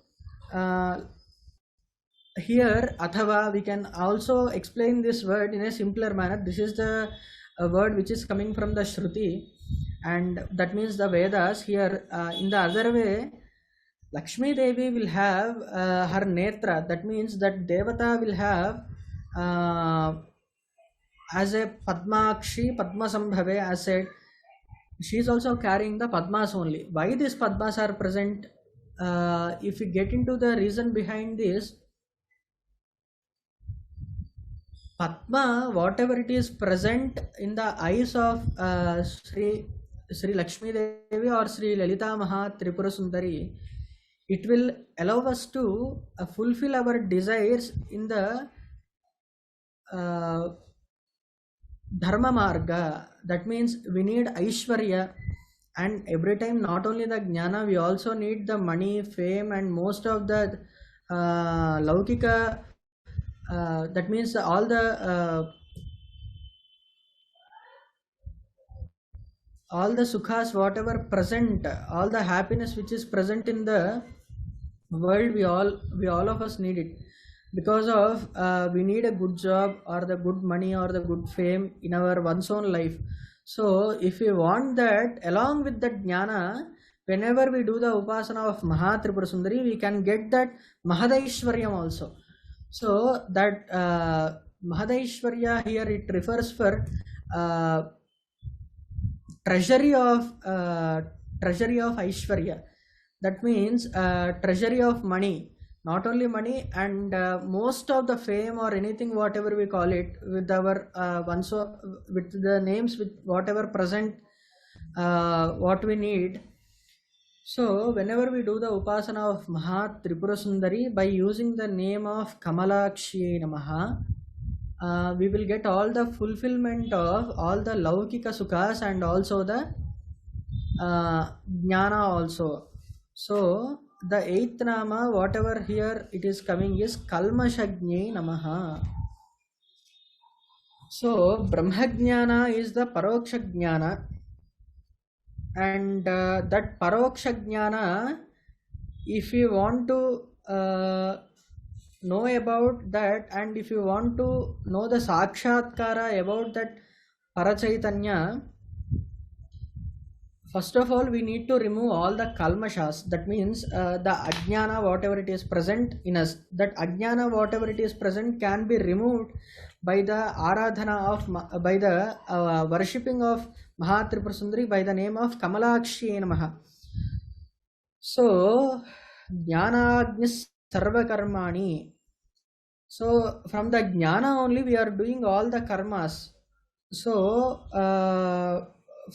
here Athava, we can also explain this word in a simpler manner. This is the word which is coming from the Shruti, and that means the Vedas. Here in the other way, Lakshmi Devi will have her netra. That means that Devata will have as a Padmakshi, Padma Sambhave, as said, she is also carrying the Padmas only. Why these Padmas are present? If we get into the reason behind this, Padma, whatever it is present in the eyes of Sri Lakshmi Devi or Sri Lalita Mahatripura Sundari, it will allow us to fulfill our desires in the Dharma Marga. That means we need Aishwarya, and every time not only the Jnana, we also need the money, fame, and most of the Laukika. That means all the sukhas, whatever present, all the happiness which is present in the world, we all of us need it, because of we need a good job or the good money or the good fame in our one's own life. So if we want that, along with that jnana, whenever we do the upasana of Mahatripura Sundari, we can get that Mahadaishwaryam also. So that Mahadaishwarya here, it refers for treasury of Aishwarya. That means treasury of money, not only money, and most of the fame or anything, whatever we call it, with our with the names, with whatever present, what we need. So whenever we do the upasana of Mahatripura Sundari by using the name of Kamalakshi Namaha, we will get all the fulfillment of all the Laukika Sukhas and also the Jnana also. So the 8th Nama, whatever here it is coming, is Kalmashajne Namaha. So Brahmajnana is the Paroksha Jnana, and that Paroksha Jnana, if you want to know about that, and if you want to know the Sakshatkara about that Parachaitanya, first of all we need to remove all the Kalmashas. That means the Ajnana, whatever it is present in us, that Ajnana, whatever it is present, can be removed by the Aradhana of, by the worshipping of Mahatripura Sundari by the name of Kamalakshi Namaha. So Jnanagnis Sarva Karmani. So from the Jnana only we are doing all the karmas. So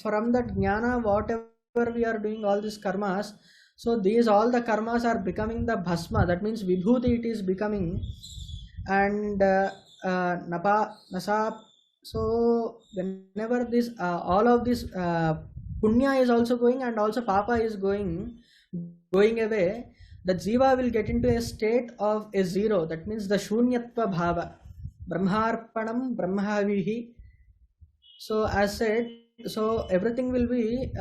from that Jnana, whatever we are doing all these karmas, so these all the karmas are becoming the Bhasma. That means Vibhuti it is becoming, and Napa Nasa. So whenever this all of this Punya is also going and also Papa is going away, the Jiva will get into a state of a zero. That means the Shunyatva Bhava, Brahmarpanam Brahmavihi. So as said, so everything will be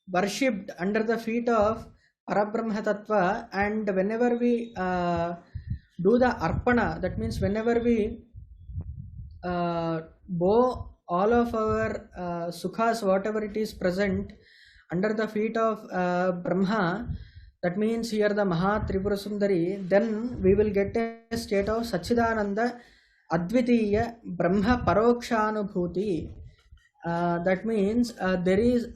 worshipped under the feet of Parabrahma Tattva, and whenever we do the Arpana, that means whenever we bow all of our sukhas, whatever it is present, under the feet of Brahma, that means here the Mahatripura Sundari, then we will get a state of Sachidananda Advitiya Brahma Parokshanubhuti. That means there is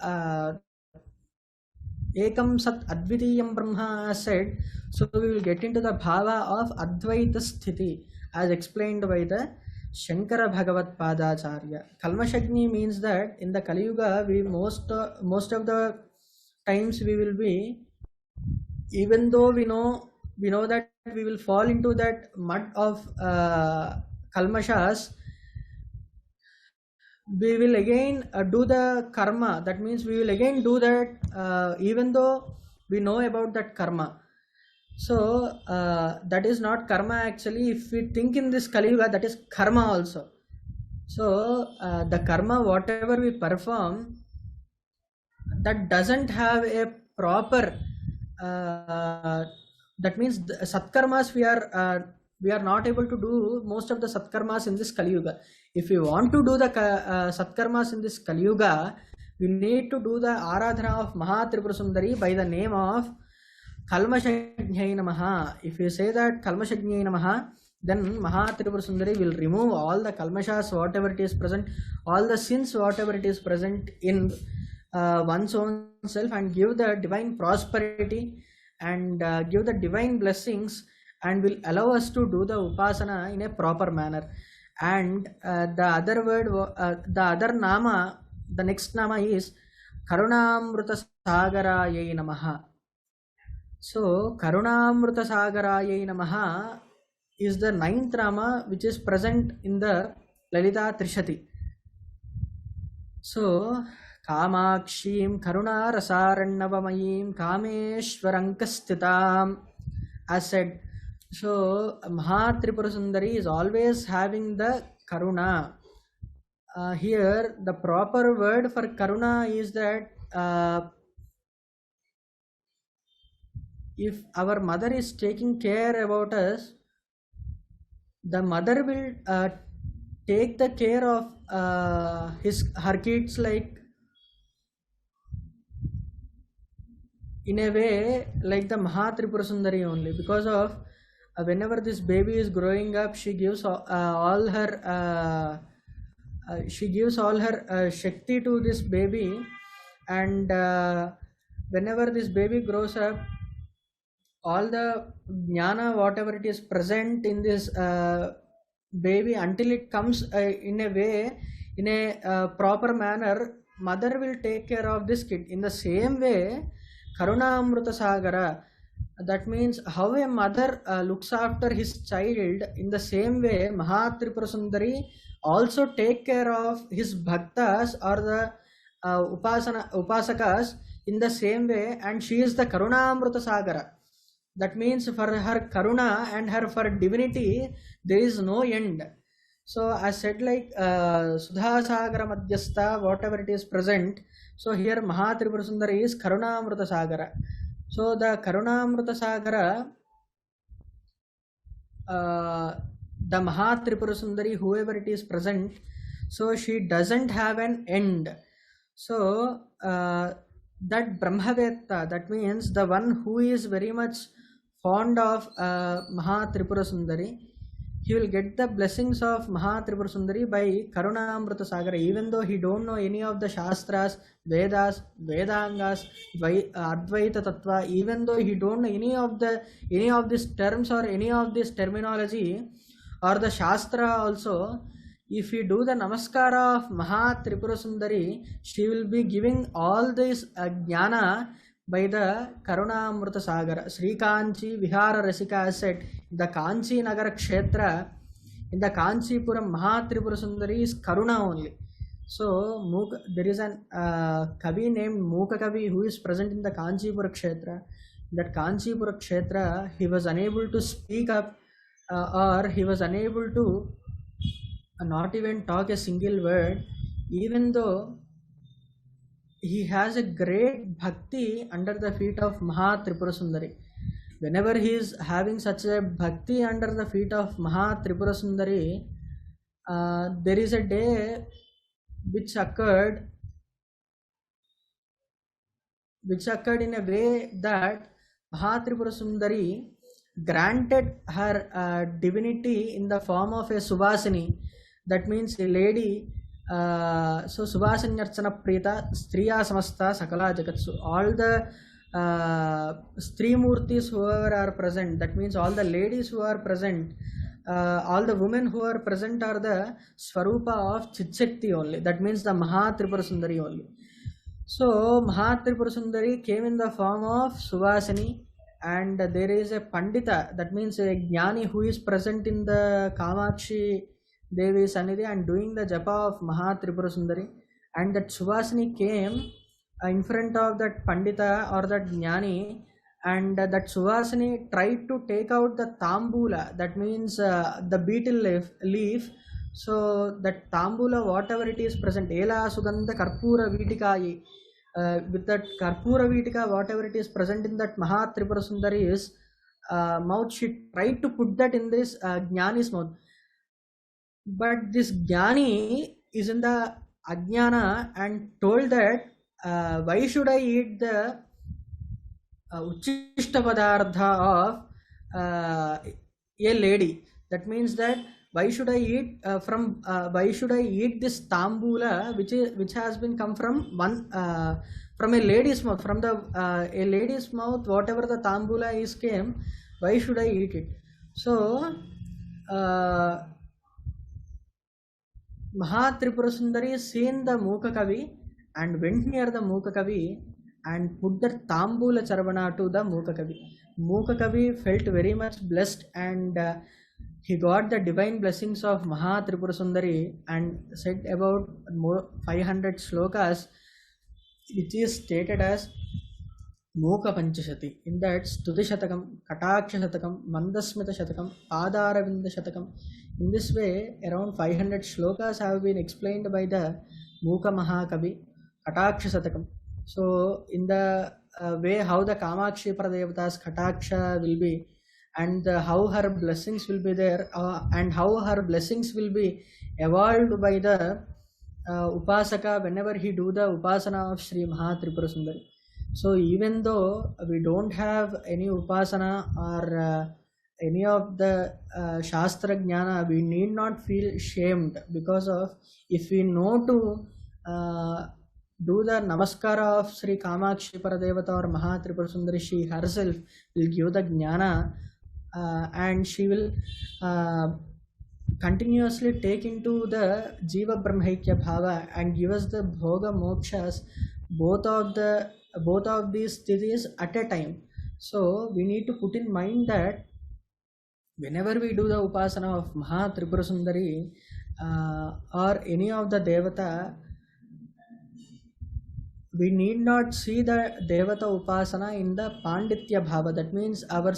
Ekam Sat Advitiyam Brahma said. So we will get into the bhava of Advaita Sthiti as explained by the Shankara Bhagavat Padacharya. Kalmashagni means that in the Kali Yuga, we most of the times we will be, even though we know that we will fall into that mud of kalmashas, we will again do the karma. That means we will again do that even though we know about that karma. So that is not karma actually. If we think in this Kali Yuga, that is karma also. So the karma whatever we perform, that doesn't have a proper that means satkarmas we are not able to do most of the satkarmas in this Kali Yuga. If we want to do the satkarmas in this Kali Yuga, we need to do the aradhana of Mahatripura Sundari by the name of Kalmashajnai Namaha. If you say that Kalmashajnai Namaha, then Mahatripura Sundari will remove all the kalmashas, whatever it is present, all the sins, whatever it is present in one's own self, and give the divine prosperity and give the divine blessings, and will allow us to do the upasana in a proper manner. And the other word, the other nama, the next nama is Karunamruta Sagarayai Namaha. So Karunamruta Sagarayai Namaha is the 9th nama which is present in the Lalitha Trishati. So Kamakshim Karunarasarannavamayim Kameshwarankasthitam, as said. So Mahatripura Sundari is always having the Karuna. Here the proper word for Karuna is that if our mother is taking care about us, the mother will take the care of her kids like in a way like the Mahatripura Sundari only, because of whenever this baby is growing up, she gives all her shakti to this baby, and whenever this baby grows up, all the jnana whatever it is present in this baby, until it comes in a way, in a proper manner, mother will take care of this kid. In the same way, Karuna Amruta Sagara, that means how a mother looks after his child, in the same way Mahatripura Sundari also take care of his bhaktas or the upasakas in the same way, and she is the Karuna Amruta Sagara. That means for her karuna and her for divinity there is no end. So I said like Sudha Sagara Madhyastha, whatever it is present. So here Mahatripura Sundari is Karuna Amruta Sagara. So the Karuna Amruta Sagara, the Mahatripura Sundari, whoever it is present, so she doesn't have an end. So that Brahmavetta, that means the one who is very much fond of Mahatripura Sundari, he will get the blessings of Mahatripura Sundari by Karunamruta Sagara, even though he don't know any of the Shastras, Vedas, Vedangas, Advaita Tattva, even though he don't know any of these terms or any of this terminology or the Shastra also. If you do the Namaskara of Mahatripura Sundari, she will be giving all this jnana by the Karunamruta Sagara. Sri Kanchi Vihara Rasika said, the Kanchi Nagara Kshetra, in the Kanchipuram, Mahatripura Sundari is Karuna only. So there is an Kavi named Muka Kavi who is present in the Kanchipura Kshetra. That Kanchipura Kshetra, he was unable to speak up or he was unable to not even talk a single word, even though he has a great bhakti under the feet of Mahatripura Sundari. Whenever he is having such a bhakti under the feet of Mahatripura Sundari, there is a day which occurred in a way that Mahatripura Sundari granted her divinity in the form of a Subhasini. That means a lady. So Subhasanyarchana Prita Striya Samasta Sakala Jagatsu. All the Strimurtis whoever are present, that means all the ladies who are present, all the women who are present are the Swarupa of Chitshakti only. That means the Mahatripura Sundari only. So Mahatripura Sundari came in the form of Suvasini, and there is a Pandita, that means a Jnani who is present in the Kamakshi Devi Sannidhi and doing the japa of Mahatripura Sundari. And that Suvasini came in front of that Pandita or that Jnani, and that Suvasini tried to take out the Tambula, that means the betel leaf. So that Tambula, whatever it is present, Ela Sugandha Karpura Vitikayi, with that Karpura Vitika, whatever it is present in that Mahatripura Sundari's mouth, she tried to put that in this Jnani's mouth. But this Jnani is in the Ajnana and told that why should I eat the Uchishta Padartha of a lady? That means that why should I eat why should I eat this Tambula which has been come from from a lady's mouth, from the a lady's mouth, whatever the Tambula is came, why should I eat it? So Mahatripura Sundari seen the Mukha Kavi and went near the Mukha Kavi and put the Tambula Charvana to the Mukha Kavi. Mukha Kavi felt very much blessed, and he got the divine blessings of Mahatripura Sundari and said about 500 shlokas, which is stated as Mukha Panchashati. In that, Stuti Shatakam, Kataksha Shatakam, Mandasmita Shatakam, Padaravinda Shatakam. In this way, around 500 shlokas have been explained by the Mukha Mahakavi, Kataksha Shatakam. So, in the way how the Kamakshi Pradevata's Kataksha will be, and how her blessings will be there, and how her blessings will be evolved by the Upasaka whenever he do the Upasana of Sri Mahatripura Sundari. So even though we don't have any Upasana or any of the Shastra Jnana, we need not feel shamed, because of if we know to do the Namaskara of Sri Kamakshi Paradevata or Mahatripura Sundari, she herself will give the Jnana, and she will continuously take into the Jiva Brahmaikya Bhava and give us the Bhoga Mokshas, both of these sthidis at a time. So we need to put in mind that whenever we do the Upasana of Mahatripura Sundari or any of the Devata, we need not see the Devata Upasana in the Panditya Bhava. That means our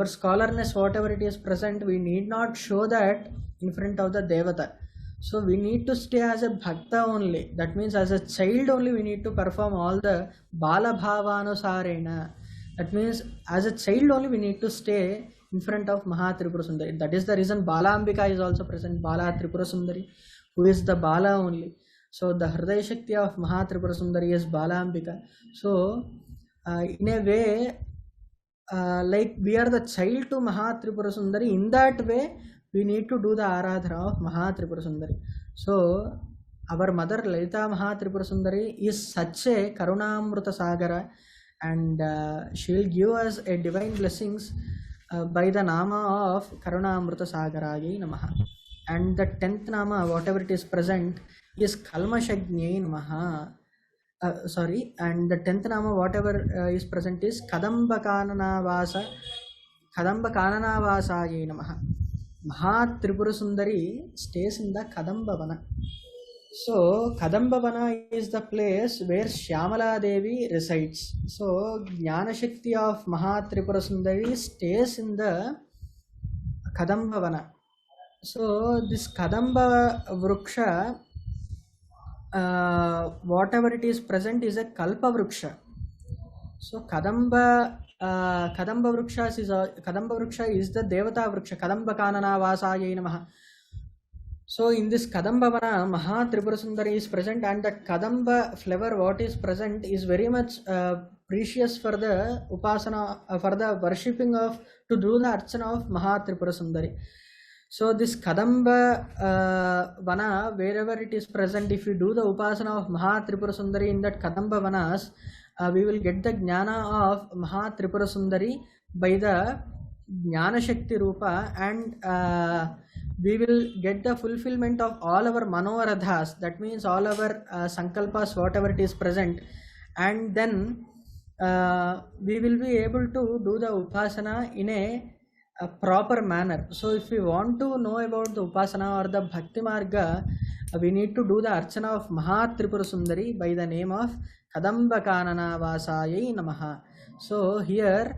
scholarness, whatever it is present, we need not show that in front of the Devata. So we need to stay as a Bhakta only. That means as a child only we need to perform all the Bala Bhavanusarena. That means as a child only we need to stay in front of Mahatripura Sundari. That is the reason Bala Ambika is also present, Bala Tripura Sundari, who is the Bala only. So the Hridaya Shakti of Mahatripura Sundari is Bala Ambika. So in a way, like we are the child to Mahatripura Sundari, in that way we need to do the Aradhana of Mahatripura Sundari. So our mother Lalitha Mahatripura Sundari is such a Karunamruta Sagara, and she will give us a divine blessings by the Nama of Karunamruta Sagaragi Namaha. And the 10th Nama, whatever it is present, is Kalmashagnyai Namaha. And the 10th Nama, whatever is present, is Kadamba Kananavasaye Namaha. Mahatripura Sundari stays in the Kadamba Vana. So Kadamba Vana is the place where Shyamala Devi resides. So Jnana Shakti of Mahatripura Sundari stays in the Kadamba Vana. So this Kadamba Vruksha, whatever it is present, is a Kalpa Vruksha. So Kadamba Vruksha is the Devata Vruksha, Kadamba Kanana Vasaye Namaha. So in this Kadamba Vana, Mahatripura Sundari is present, and the Kadamba flower what is present is very much precious for the Upasana, for the worshipping of, to do the Archana of Mahatripura Sundari. So this Kadamba Vana, wherever it is present, if you do the Upasana of Mahatripura Sundari in that Kadamba Vanas, we will get the jnana of Mahatripura Sundari by the Jnana Shakti Rupa, and we will get the fulfillment of all our manovaradhas, that means all our sankalpas, whatever it is present, and then we will be able to do the upasana in a proper manner. So if we want to know about the upasana or the Bhakti Marga, we need to do the archana of Mahatripura Sundari by the name of Kadamba Kanana Vasayai Namaha. So here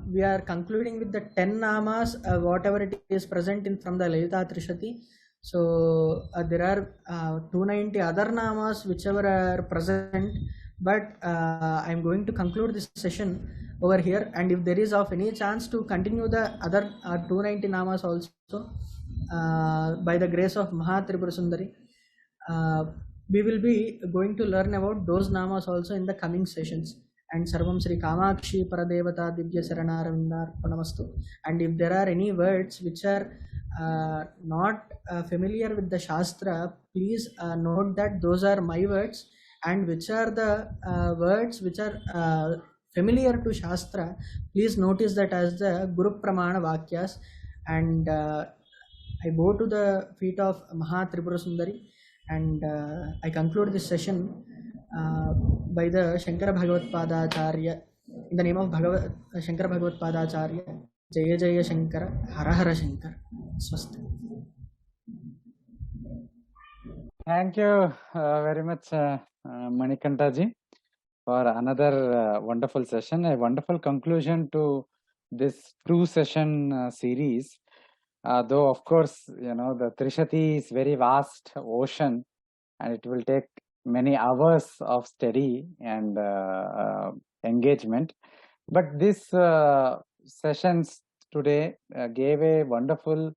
we are concluding with the 10 namas, whatever it is present in from the Lalitha Trishati. So there are 290 other namas whichever are present, but I am going to conclude this session over here, and if there is of any chance to continue the other 290 namas also by the grace of Mahatripura Sundari, we will be going to learn about those namas also in the coming sessions. And Sarvam Sri Kamakshi Paradevata Divya Saranaravindar. And if there are any words which are not familiar with the Shastra, please note that those are my words, and which are the words which are familiar to Shastra, please notice that as the Guru Pramana Vakyas. And I bow to the feet of Mahatripura Sundari, and I conclude this session by the Shankara Bhagavat Padacharya, in the name of Shankara Bhagavat Padacharya. Jaya Jaya Shankara, Hara Hara Shankara. Swasti. Thank you very much, Manikanta ji, for another wonderful session, a wonderful conclusion to this 2-session series. Though, of course, the Trishati is very vast ocean, and it will take many hours of study and engagement. But these sessions today gave a wonderful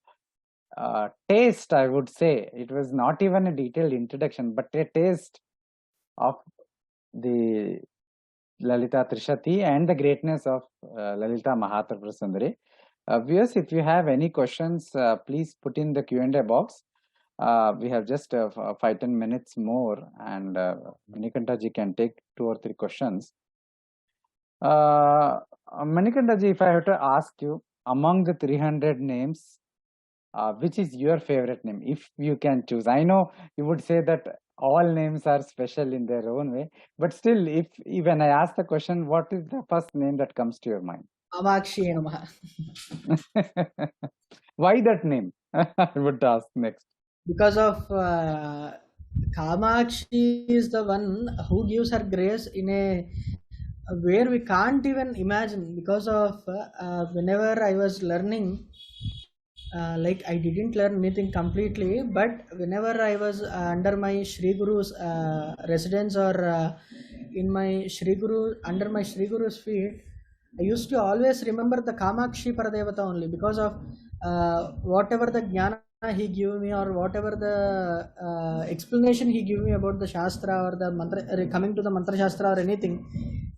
taste, I would say. It was not even a detailed introduction, but a taste of the Lalitha Trishati and the greatness of Lalitha Mahatripura Sundari. Viewers, if you have any questions, please put in the Q&A box. We have just 5-10 minutes more, and Manikanta ji can take 2 or 3 questions. Manikanta ji, if I have to ask you, among the 300 names, which is your favorite name, if you can choose? I know you would say that all names are special in their own way, but still, if when I ask the question, what is the first name that comes to your mind? Kamakshi Namaha. Why that name? I would ask next. Because of Kamakshi is the one who gives her grace in a where we can't even imagine. Because of whenever I was learning, like I didn't learn anything completely, but whenever I was under my Shri Guru's residence or in my Shri Guru, under my Shri Guru's feet, I used to always remember the Kamakshi Paradevata only, because of whatever the jnana he gave me, or whatever the explanation he gave me about the Shastra or the mantra, coming to the Mantra Shastra or anything,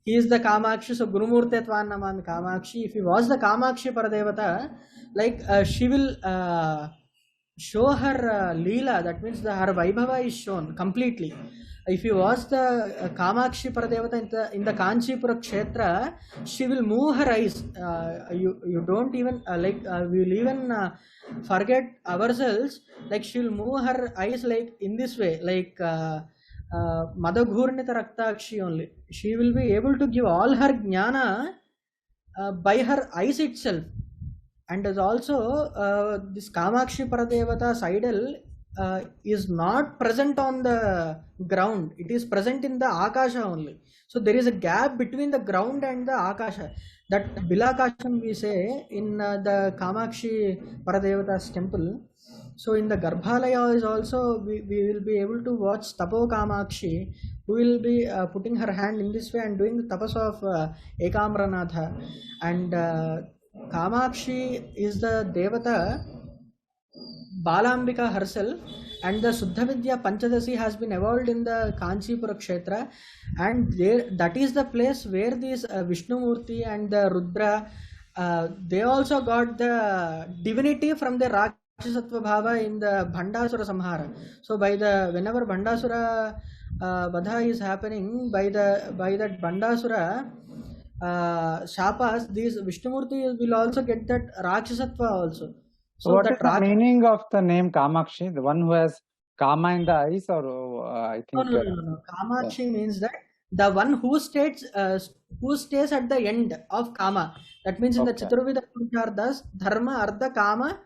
he is the Kamakshi. So Guru Murtetvan Naman Kamakshi. If he was the Kamakshi Paradevata, like she will show her Leela, that means her Vaibhava is shown completely. If he was the Kamakshi Paradevata in the Kanchipura Kshetra, she will move her eyes. You don't even we will even forget ourselves. Like she will move her eyes like in this way, like Madhaghurnita Raktakshi only. She will be able to give all her jnana by her eyes itself. And as also this Kamakshi Paradevata's idol is not present on the ground. It is present in the Akasha only. So there is a gap between the ground and the Akasha. That Bilakasham we say in the Kamakshi Paradevata's temple. So in the Garbhalaya is also we will be able to watch Tapo Kamakshi, who will be putting her hand in this way and doing the tapas of Ekamranatha. And Kamakshi is the Devata Balambika herself, and the Suddhavidya Panchadasi has been evolved in the Kanchipura Kshetra, and there, that is the place where these Vishnu Murti and the Rudra, they also got the divinity from the rock Rakshasatva bhava in the Bhandasura Samhara. So by the whenever Bhandasura Vadha is happening, by that Bhandasura Shapas, these Vishnumurti will also get that Rakshasatva also. So what is the meaning of the name Kamakshi? The one who has Kama in the eyes, or I think no. Kamakshi means that the one who stays at the end of Kama. That means in the Chaturveda Puruषarthas, Dharma, Artha, Kama,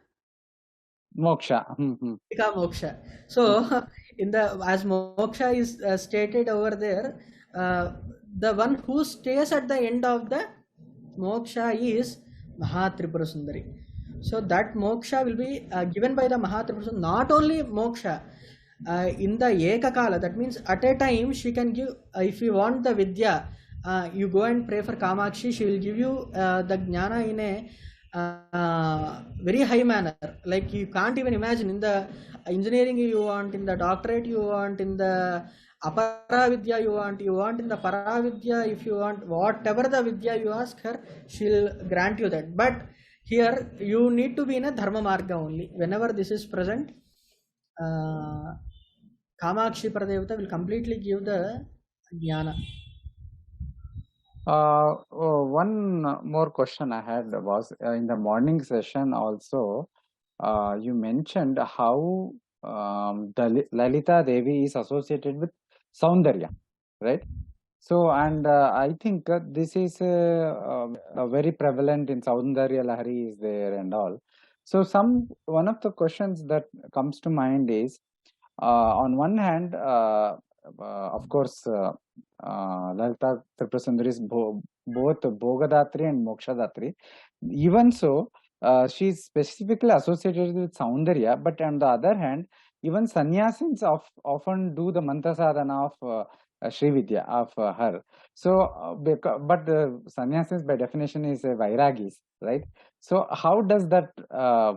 Moksha. Moksha. So in the as Moksha is stated over there, the one who stays at the end of the Moksha is Mahatripura Sundari. So that Moksha will be given by the Mahatripura Sundari. Not only Moksha, in the Ekakala, that means at a time she can give, if you want the Vidya, you go and pray for Kamakshi, she will give you the Jnana in a very high manner. Like you can't even imagine. In the engineering you want, in the doctorate you want, in the Aparavidya you want in the Paravidya, if you want whatever the Vidya you ask her, she'll grant you that. But here you need to be in a Dharma Marga only. Whenever this is present, Kamakshi Pradevata will completely give the Jnana. One more question I had was in the morning session also, you mentioned how Lalita Devi is associated with Saundarya, right? So, and I think this is very prevalent in Saundarya Lahari is there and all. So, one of the questions that comes to mind is, on one hand, of course, Lalita Tripura Sundari is both Bhogadatri and Mokshadatri. Even so, she is specifically associated with Saundarya, but on the other hand, even sannyasins often do the mantra sadhana of Srividya, of her. So, but sannyasins by definition is vairagis, right? So, how does that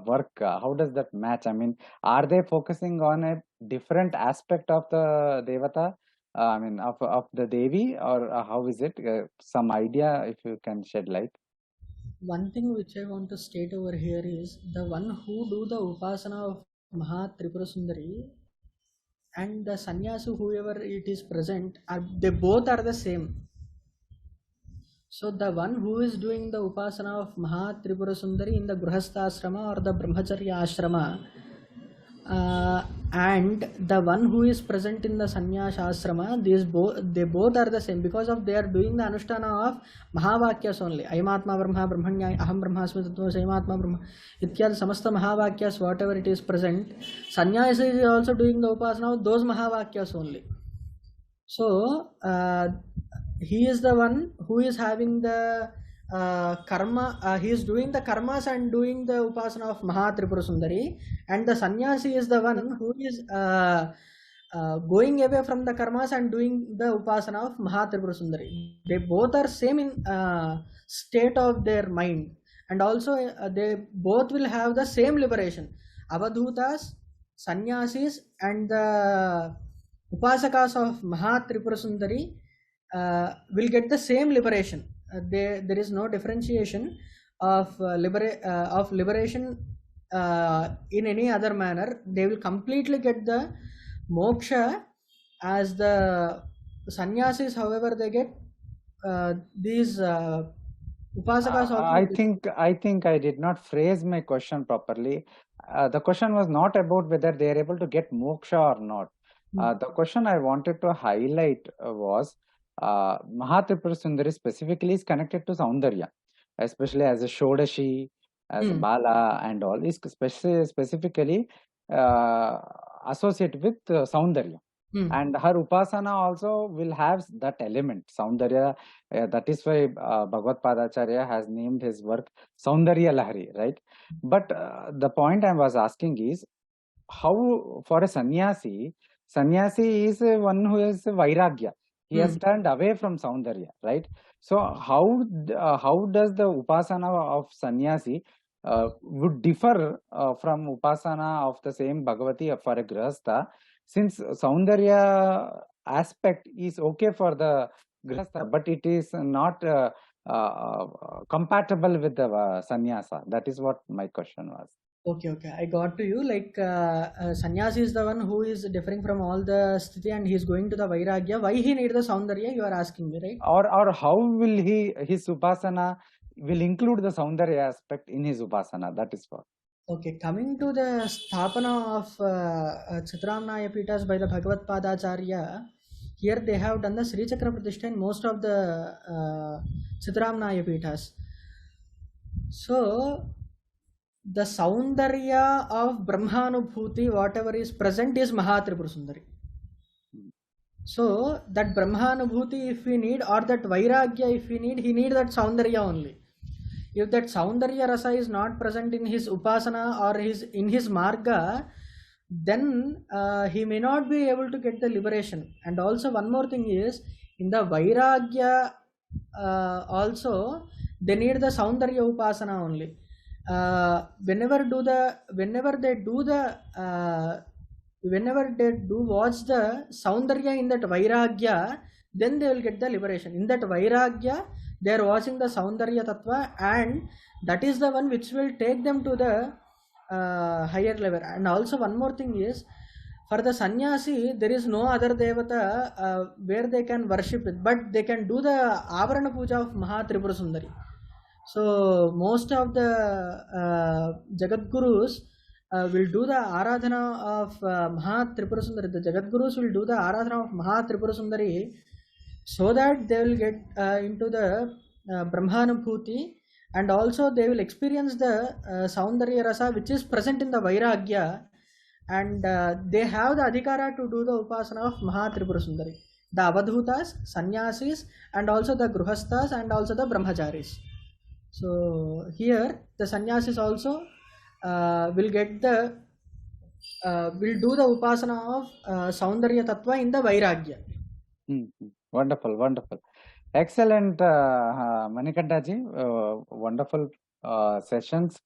work? How does that match? I mean, are they focusing on a different aspect of the Devata? I mean, of the Devi, or how is it? Some idea, if you can shed light. One thing which I want to state over here is the one who do the upasana of Mahatripura Sundari and the sannyasi, whoever it is present, they both are the same. So the one who is doing the upasana of Mahatripura Sundari in the Grihastha Ashrama or the Brahmacharya Ashrama, and the one who is present in the Sannyasa Ashrama, they both are the same, because of they are doing the Anushtana of Mahavakyas only. Ayamatma Brahma, Brahmanya, Aham Brahmasmi Tattva, Ayamatma Brahma, Ityad Samasta Mahavakyas, whatever it is present. Sannyasa is also doing the upasana of those Mahavakyas only. So he is the one who is having the karma, he is doing the karmas and doing the upasana of Mahatripura Sundari, and the sannyasi is the one who is going away from the karmas and doing the upasana of Mahatripura Sundari. They both are same in state of their mind, and also they both will have the same liberation. Avadhutas, sannyasis, and the upasakas of Mahatripura Sundari will get the same liberation. There is no differentiation of liberation in any other manner. They will completely get the moksha as the sannyasis. However, they get these upasakas. I think I did not phrase my question properly. The question was not about whether they are able to get moksha or not. The question I wanted to highlight was, Mahatripura Sundari specifically is connected to Saundarya, especially as a Shodashi, as a Bala and all, is specifically associated with Saundarya. And her Upasana also will have that element, Saundarya. That is why Bhagavad Padacharya has named his work Saundarya Lahari, right? But the point I was asking is, how for a sannyasi is one who is Vairagya. He has turned away from Saundarya, right? So how does the Upasana of sannyasi would differ from Upasana of the same Bhagavati for a Grihastha, since Saundarya aspect is okay for the Grihastha, but it is not compatible with the sannyasa? That is what my question was. Okay, I got to you. Like sannyasi is the one who is differing from all the sthiti and he is going to the vairagya. Why he need the soundarya? You are asking me, right? Or how will his upasana will include the soundarya aspect in his upasana? That is what. Okay, coming to the sthapana of Chitramnaya Pitas by the Bhagavat Padacharya, here they have done the Sri Chakra Pratishtha in most of the Chitramnaya Pitas. So, the Saundarya of Brahmanubhuti, whatever is present, is Mahatripura Sundari. So, that Brahmanubhuti if we need, or that Vairagya if we need, he need that Saundarya only. If that Saundarya Rasa is not present in his Upasana or in his Marga, then he may not be able to get the liberation. And also one more thing is, in the Vairagya also, they need the Saundarya Upasana only. Whenever they do watch the Saundarya in that Vairagya, then they will get the liberation. In that Vairagya, they are watching the Saundarya Tattva, and that is the one which will take them to the higher level. And also one more thing is, for the sannyasi, there is no other devata where they can worship it, but they can do the Avarana Puja of Mahatripura Sundari. So most of the Jagat Gurus will do the Aradhana of Mahatripura Sundari. The Jagat Gurus will do the Aradhana of Mahatripura Sundari so that they will get into the Brahmanubhuti, and also they will experience the Saundarya Rasa which is present in the Vairagya, and they have the Adhikara to do the Upasana of Mahatripura Sundari. The Avadhutas, Sannyasis, and also the Gruhasthas, and also the Brahmacharis. So here the Sannyasis also will get the will do the Upasana of Saundarya Tattva in the Vairagya. Wonderful. Excellent, Manikantaji. Wonderful sessions,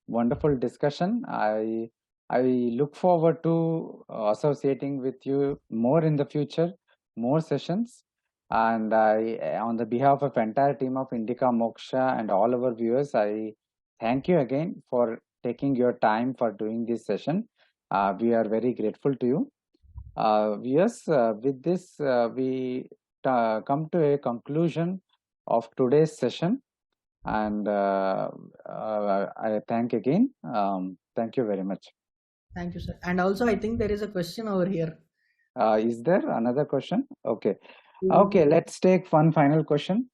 wonderful discussion. I look forward to associating with you more in the future, more sessions. And on the behalf of entire team of Indica Moksha and all our viewers, I thank you again for taking your time for doing this session. We are very grateful to you. Viewers, with this, we come to a conclusion of today's session, and I thank again. Thank you very much. Thank you, sir. And also, I think there is a question over here. Is there another question? Okay. Okay, let's take one final question.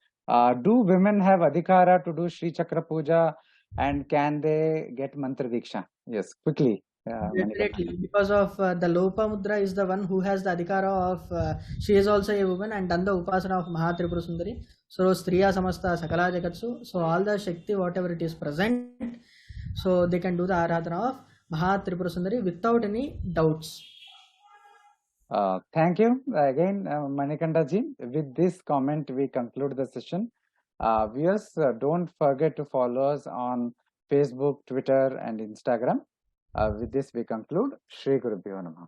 Do women have adhikara to do Sri Chakra Puja, and can they get Mantra Diksha? Yes, quickly. Definitely, because of the Lopa Mudra is the one who has the adhikara of, she is also a woman and done the upasana of Mahatripura Sundari. So, Striya Samasta Sakala Jagatsu. So, all the Shakti, whatever it is present, so they can do the Aradhana of Mahatripura Sundari without any doubts. Thank you again, Manikantaji. With this comment, we conclude the session. Viewers, don't forget to follow us on Facebook, Twitter, and Instagram. With this, we conclude. Shri Gurubhyo Namaha.